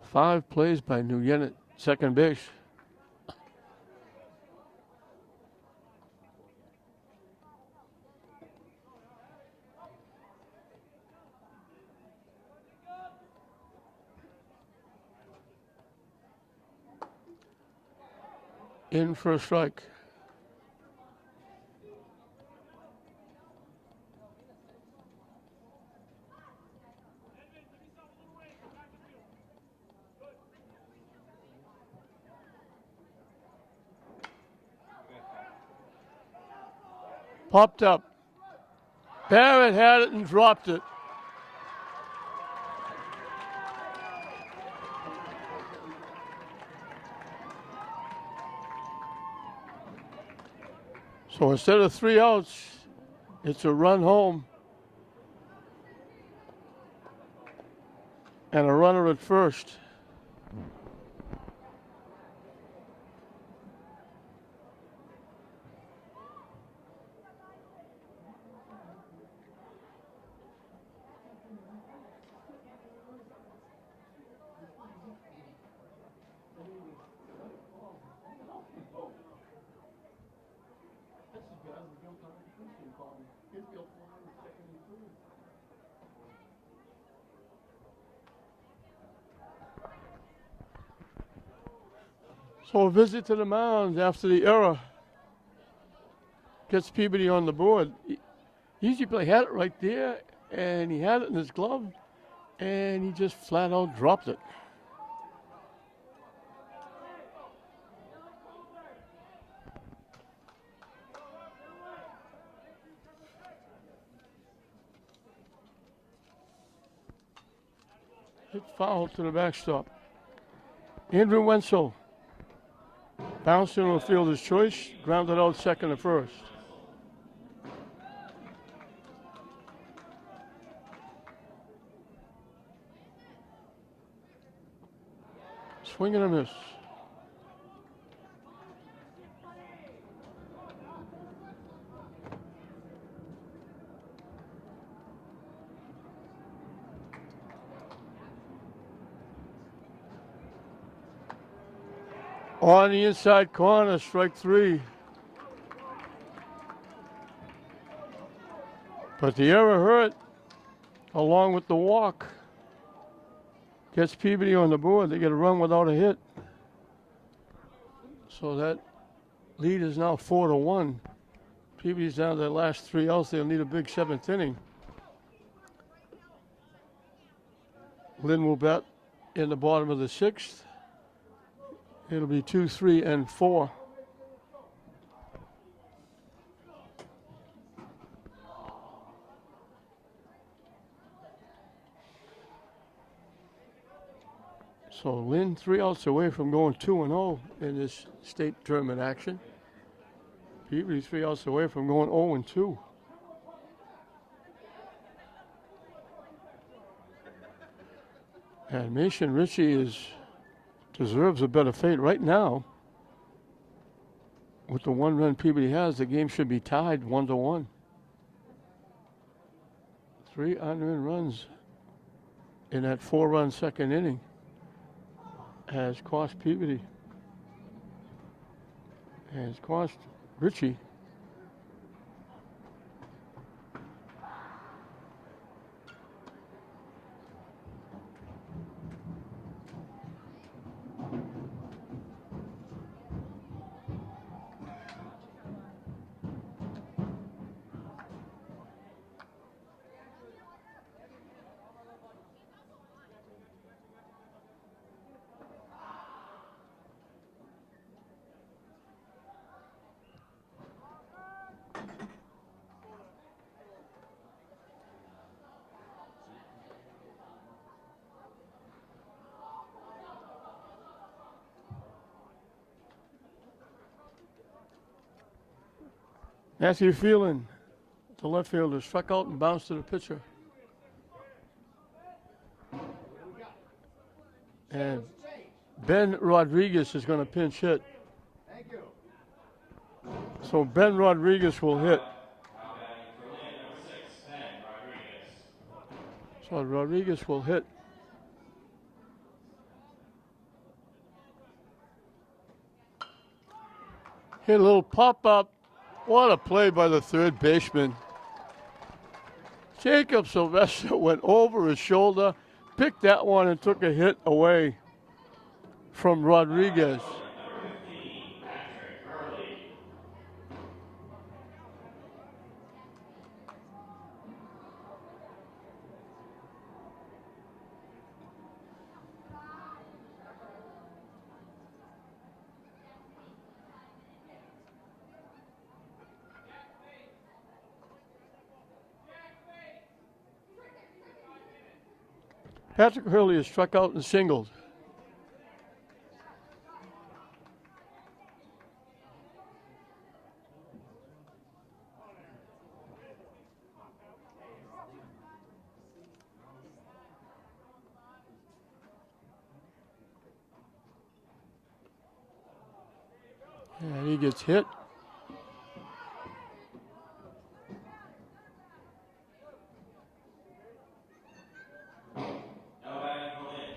Five plays by Nguyen at second base. In for a strike. Popped up. Barrett had it and dropped it. So instead of 3 outs, it's a run home and a runner at first. So a visit to the mound after the error gets Peabody on the board. Easy play, had it right there, and he had it in his glove, and he just flat out dropped it. Hit foul to the backstop. Andrew Wenzel bounced into the fielder's choice, grounded out second and first. Swing and a miss. On the inside corner, strike 3. But the error hurt, along with the walk. Gets Peabody on the board. They get a run without a hit. So that lead is now 4-1. Peabody's down to their last 3 outs. They'll need a big 7th inning. Lynn will bat in the bottom of the 6th. It'll be 2, 3, and 4. So Lynn 3 outs away from going 2-0 in this state tournament action. Peabody 3 outs away from going 0-2. And Mason Ritchie deserves a better fate right now. With the 1 run Peabody has, the game should be tied 1-1. 3 unearned runs in that 4-run second inning has cost Peabody. Has cost Ritchie. Matthew Phelan, the left fielder, struck out and bounced to the pitcher. And Ben Rodriguez is going to pinch hit. So Ben Rodriguez will hit. So Rodriguez will hit. Hit a little pop-up. What a play by the third baseman. Jacob Sylvester went over his shoulder, picked that one, and took a hit away from Rodriguez. Patrick Hurley is struck out and singled. And he gets hit.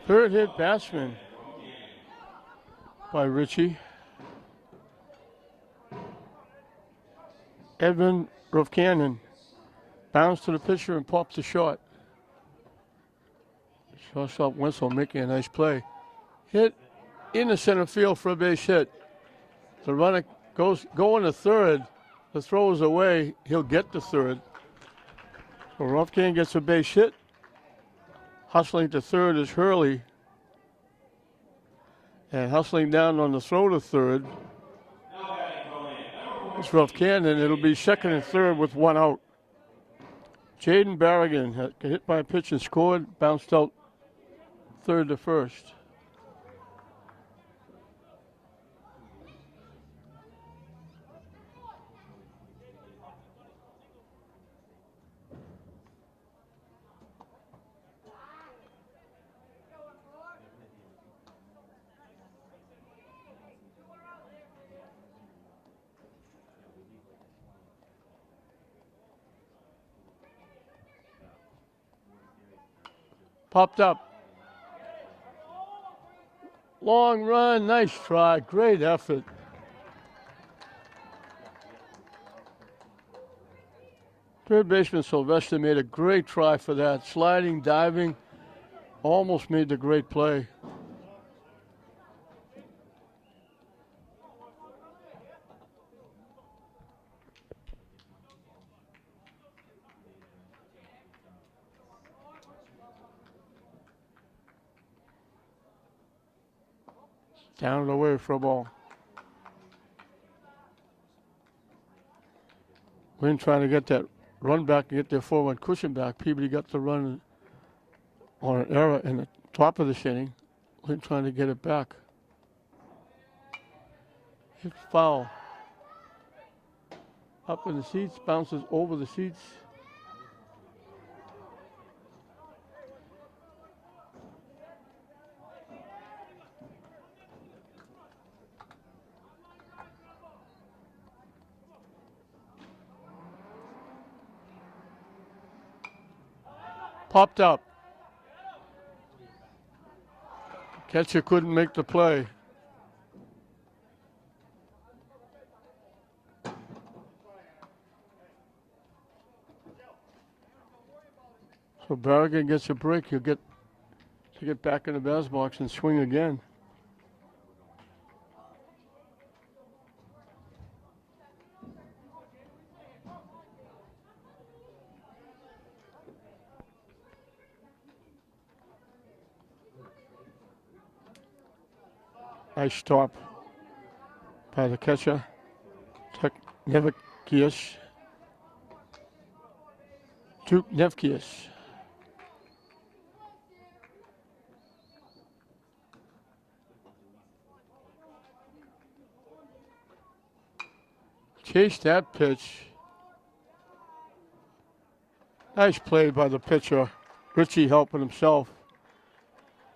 Third hit batsman by Richie. Edmund Rufkanen bounced to the pitcher and popped the shot. Shortstop Winslow making a nice play. Hit in the center field for a base hit. The runner going to third. The throw is away. He'll get to third. So Rufkanen gets a base hit. Hustling to third is Hurley. And hustling down on the throw to third is Rufkanen. It'll be second and third with one out. Jaden Barrigan got hit by a pitch and scored. Bounced out third to first. Popped up. Long run, nice try, great effort. Third baseman Sylvester made a great try for that. Sliding, diving, almost made the great play. Down and away for a ball. Lynn trying to get that run back and get their 4-1 cushion back. Peabody got the run on an error in the top of this inning. Lynn trying to get it back. Hit foul. Up in the seats, bounces over the seats. Popped up. Catcher couldn't make the play. So Barrigan gets a break. He'll get to get back in the batter's box and swing again. Nice stop by the catcher, Nevkius. Duke Nevkius. Chased that pitch. Nice play by the pitcher. Richie helping himself.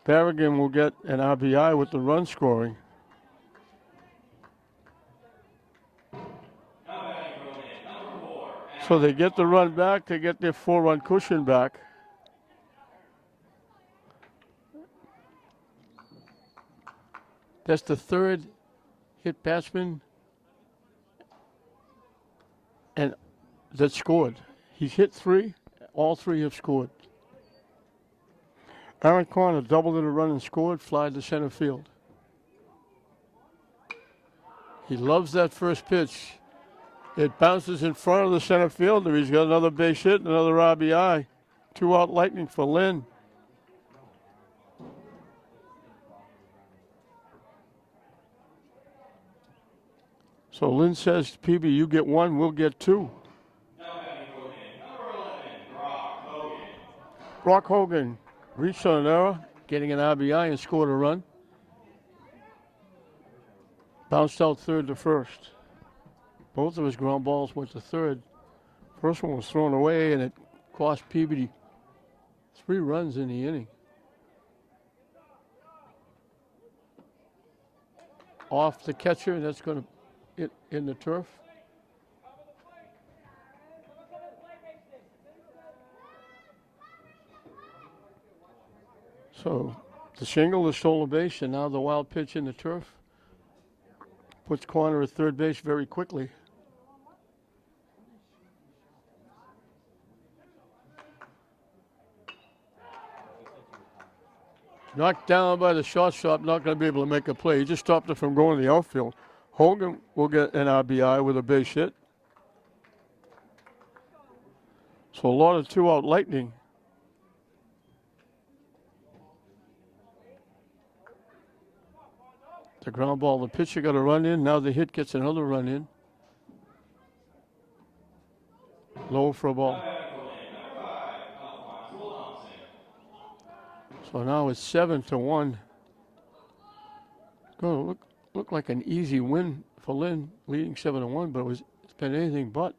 Barrigan will get an RBI with the run scoring. So they get the run back, they get their 4-run cushion back. That's the third hit batsman and that scored. He's hit 3, all 3 have scored. Aaron Corner doubled in a run and scored, fly to center field. He loves that first pitch. It bounces in front of the center fielder. He's got another base hit, another RBI. 2-out lightning for Lynn. So Lynn says, Peabody, you get 1, we'll get 2. Brock Hogan. reached on an error, getting an RBI and scored a run. Bounced out third to first. Both of his ground balls went to third. First one was thrown away, and it cost Peabody 3 runs in the inning. Off the catcher, and that's going to hit in the turf. So the shingle, the stolen base, and now the wild pitch in the turf. Puts corner at third base very quickly. Knocked down by the shortstop, not going to be able to make a play. He just stopped it from going to the outfield. Hogan will get an RBI with a base hit. So a lot of 2-out lightning. The ground ball, the pitcher got a run in. Now the hit gets another run in. Low for a ball. So now it's 7-1. Going to look like an easy win for Lynn, leading 7-1, but it's been anything but.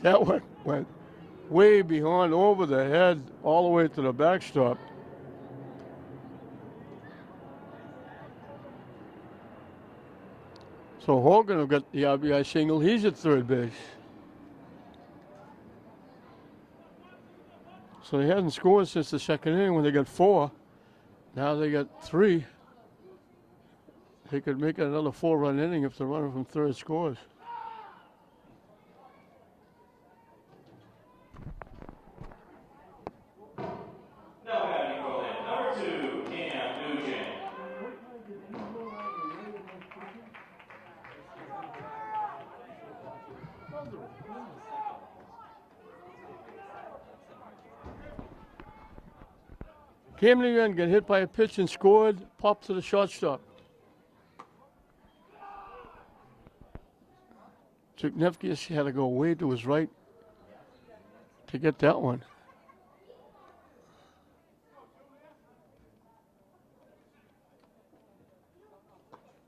That one went way behind, over the head, all the way to the backstop. So Hogan will get the RBI single. He's at third base. So they hadn't scored since the second inning when they got 4. Now they got 3. They could make it another 4-run inning if the runner from third scores. Cam Newton got hit by a pitch and scored, popped to the shortstop. Chuknevkius had to go way to his right to get that one.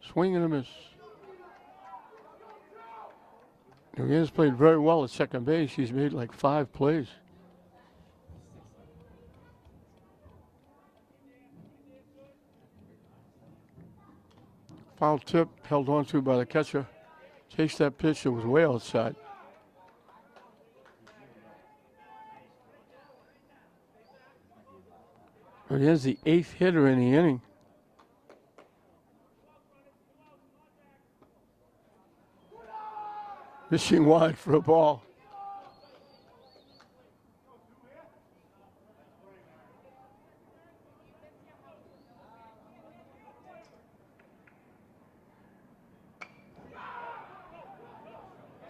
Swing and a miss. Newton's played very well at second base. He's made like 5 plays. Foul tip held on to by the catcher. Chased that pitch, it was way outside. But here's the 8th hitter in the inning. Missing wide for a ball.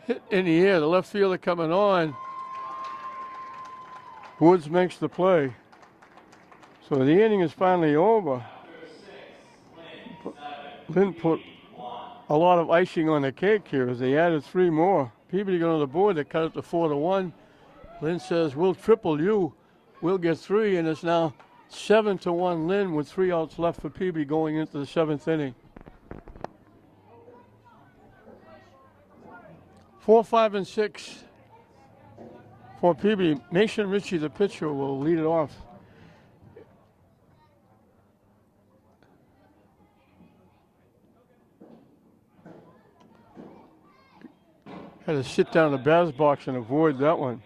Hit in the air, the left fielder coming on. Woods makes the play. So the inning is finally over. Lynn put a lot of icing on the cake here as they added 3 more. Peabody got on the board, they cut it to 4-1. Lynn says, we'll triple you. We'll get 3, and it's now 7-1 Lynn with 3 outs left for Peabody going into the 7th inning. 4, 5, and 6 for Peabody. Mason Ritchie, the pitcher, will lead it off. Had to sit down in the batter's box and avoid that one.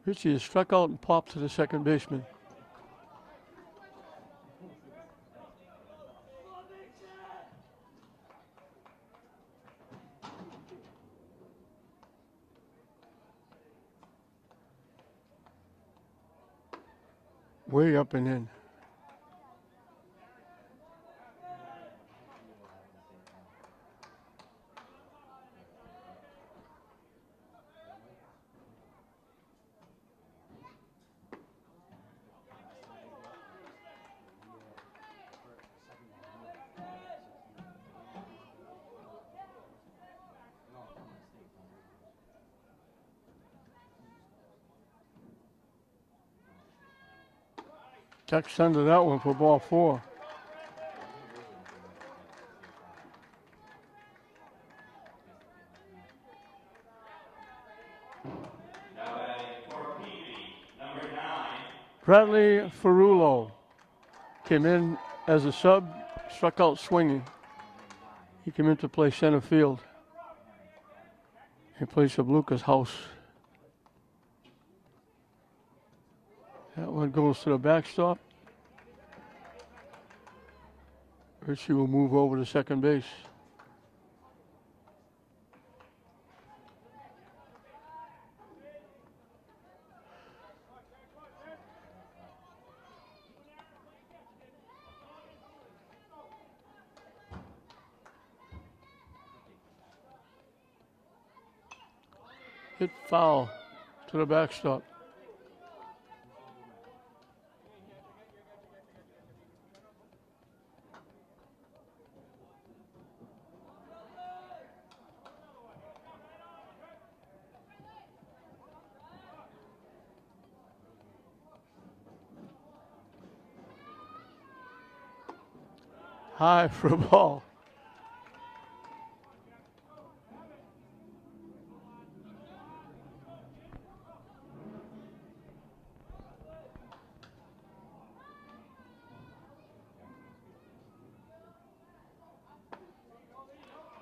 Richie is struck out and popped to the second baseman. Way up and in. Tucks under that one for ball 4. Now batting for Peabody, number 9. Bradley Ferrulo came in as a sub, struck out swinging. He came in to play center field in place of Lucas House. That one goes to the backstop. Richie will move over to second base. Hit foul to the backstop. High for a ball.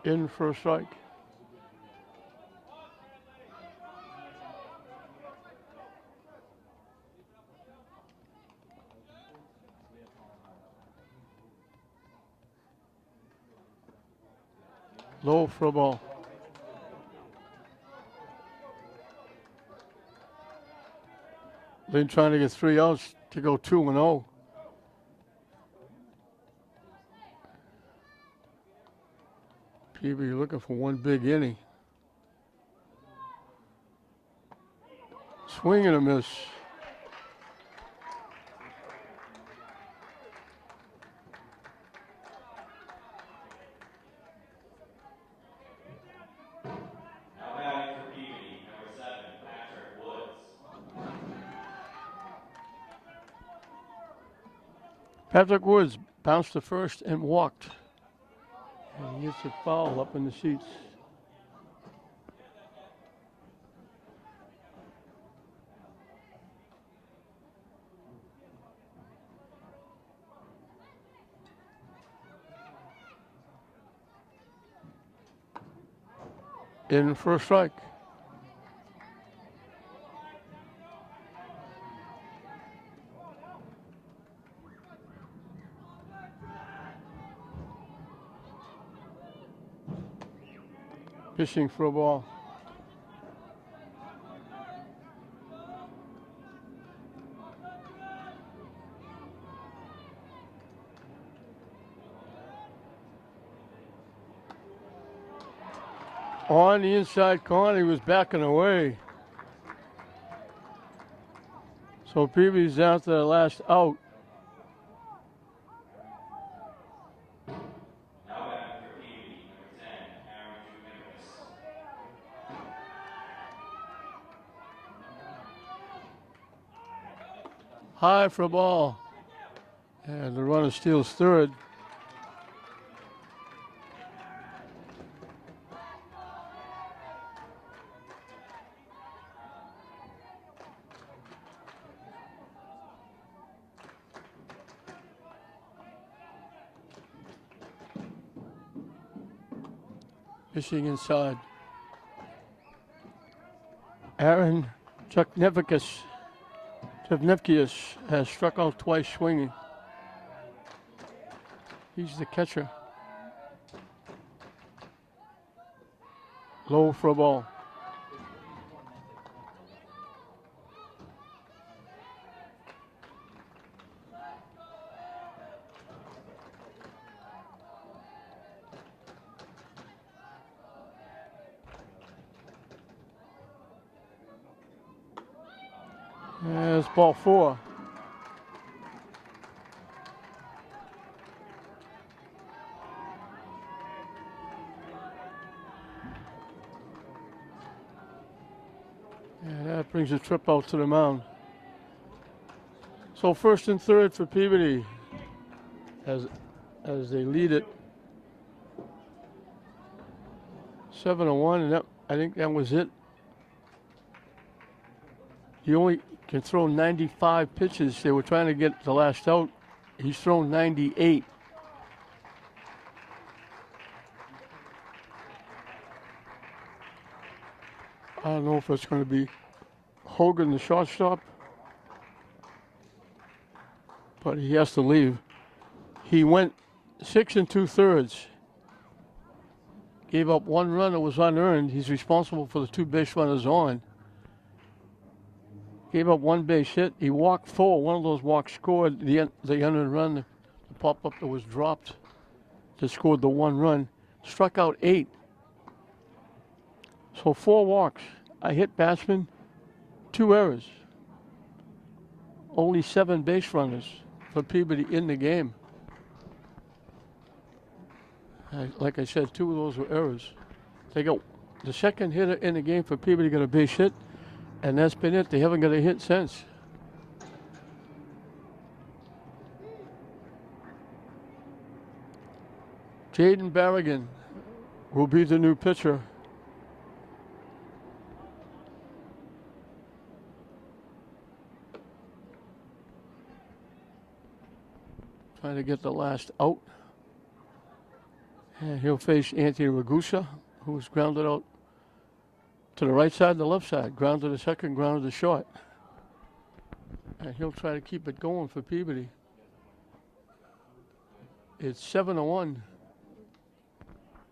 In for a strike. Low for a ball. Lynn trying to get 3 outs to go 2-0. Peabody looking for one big inning. Swing and a miss. Now batting for Peabody, number 7, Patrick Woods. Patrick Woods bounced to first and walked. And he hits a foul up in the seats. In for a strike. Fishing for a ball. On the inside corner, he was backing away. So Peabody's down to the last out. Now batting for Peabody, number 10, Aaron Juvenis. High for a ball. And the runner steals third. Fishing inside. Aaron Tevnevkius has struck out twice swinging. He's the catcher. Low for a ball. There's ball 4. And that brings a trip out to the mound. So first and third for Peabody as they lead it 7-1, and I think that was it. He only can throw 95 pitches. They were trying to get the last out. He's thrown 98. I don't know if it's going to be Hogan, the shortstop, but he has to leave. He went 6 2/3. Gave up 1 run that was unearned. He's responsible for the 2 base runners on. Gave up 1 base hit. He walked 4. One of those walks scored the unearned run. The pop-up that was dropped that scored the 1 run. Struck out 8. So 4 walks. I hit batsman, 2 errors. Only 7 base runners for Peabody in the game. Like I said, 2 of those were errors. They got the second hitter in the game for Peabody got a base hit, and that's been it. They haven't got a hit since. Jaden Barrigan will be the new pitcher. Trying to get the last out. And he'll face Anthony Ragusa, who was grounded out to the right side and the left side. Grounded to second, grounded to short. And he'll try to keep it going for Peabody. It's 7-1.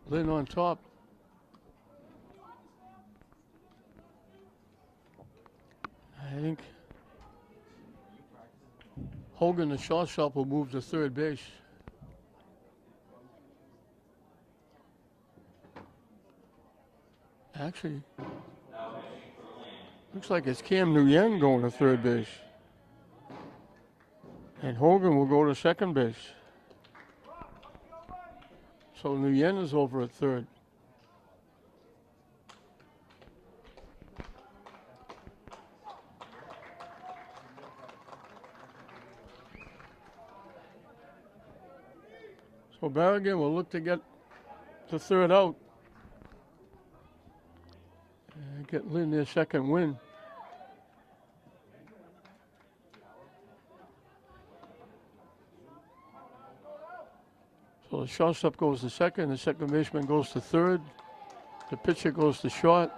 Lynn on top. I think Hogan, the shortstop, will move to third base. Actually, looks like it's Cam Nguyen going to third base. And Hogan will go to second base. So Nguyen is over at third. So Barrigan will look to get the third out. And get Lynn their second win. So the shortstop goes to second, the second baseman goes to third, the pitcher goes to short.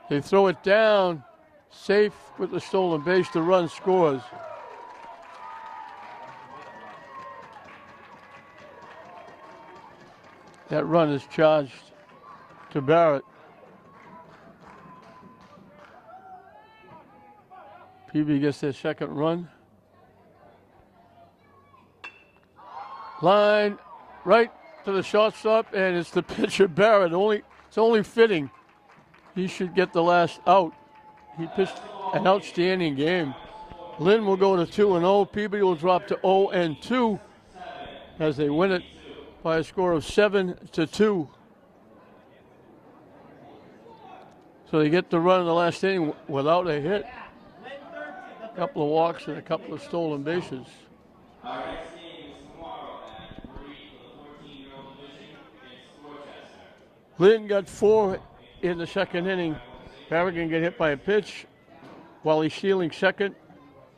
They throw it down, safe with the stolen base, the run scores. That run is charged to Barrett. Peabody gets their second run. Line right to the shortstop, and it's the pitcher Barrett. It's only fitting. He should get the last out. He pitched an outstanding game. Lynn will go to 2-0. Peabody will drop to 0-2 as they win it by a score of 7-2. So they get the run in the last inning without a hit. A couple of walks and a couple of stolen bases. Lynn got 4 in the second inning. Barrigan get hit by a pitch while he's stealing second.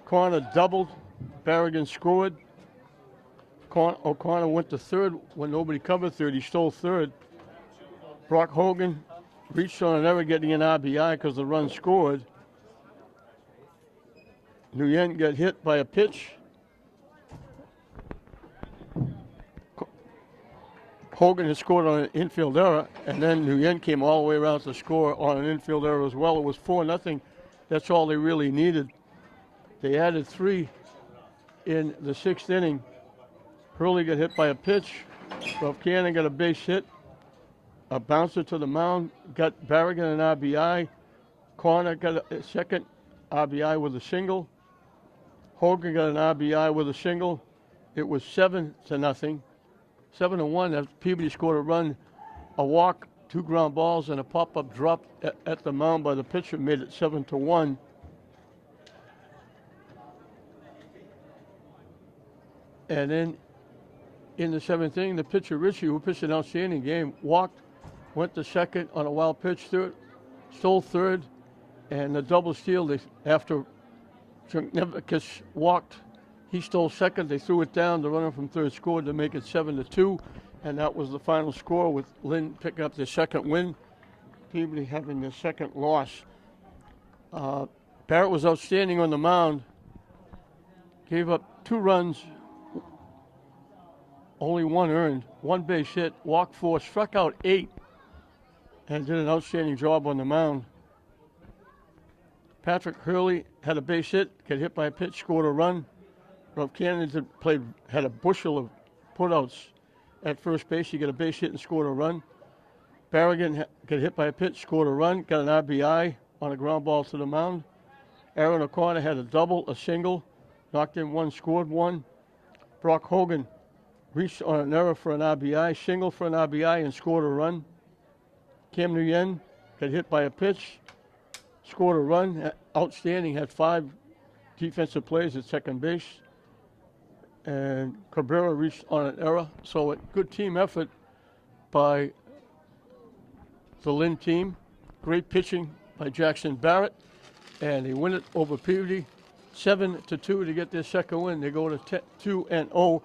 Corner doubled. Barrigan scored. O'Connor went to third when nobody covered third. He stole third. Brock Hogan reached on an error getting an RBI because the run scored. Nguyen got hit by a pitch. Hogan had scored on an infield error, and then Nguyen came all the way around to score on an infield error as well. It was 4-0. That's all they really needed. They added 3 in the 6th inning. Hurley got hit by a pitch. Ralph Cannon got a base hit. A bouncer to the mound, got Barrigan an RBI. Corner got a second RBI with a single. Hogan got an RBI with a single. It was 7-0. 7-1 after Peabody scored a run, a walk, 2 ground balls, and a pop-up drop at the mound by the pitcher made it 7-1. And then in the 7th inning, the pitcher Ritchie, who pitched an outstanding game, walked, went to second on a wild pitch third, stole third, and the double steal after Nevakis walked. He stole second. They threw it down. The runner from third scored to make it 7-2, and that was the final score with Lynn picking up their second win. Peabody having their second loss. Barrett was outstanding on the mound. Gave up 2 runs, only 1 earned, 1 base hit, walked 4, struck out 8, and did an outstanding job on the mound. Patrick Hurley had a base hit, got hit by a pitch, scored a run. Ralph Cannon had a bushel of putouts at first base. He got a base hit and scored a run. Barrigan got hit by a pitch, scored a run, got an RBI on a ground ball to the mound. Aaron O'Connor had a double, a single, knocked in 1, scored 1. Brock Hogan reached on an error for an RBI, single for an RBI, and scored a run. Cam Nguyen got hit by a pitch, scored a run, outstanding, had 5 defensive plays at second base. And Cabrera reached on an error. So a good team effort by the Lynn team. Great pitching by Jackson Barrett. And they win it over Peabody 7-2 to get their second win. They go to 2-0.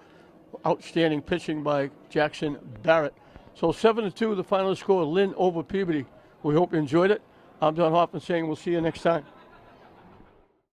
Outstanding pitching by Jackson Barrett. So 7-2, the final score, Lynn over Peabody. We hope you enjoyed it. I'm Don Hoffman saying we'll see you next time.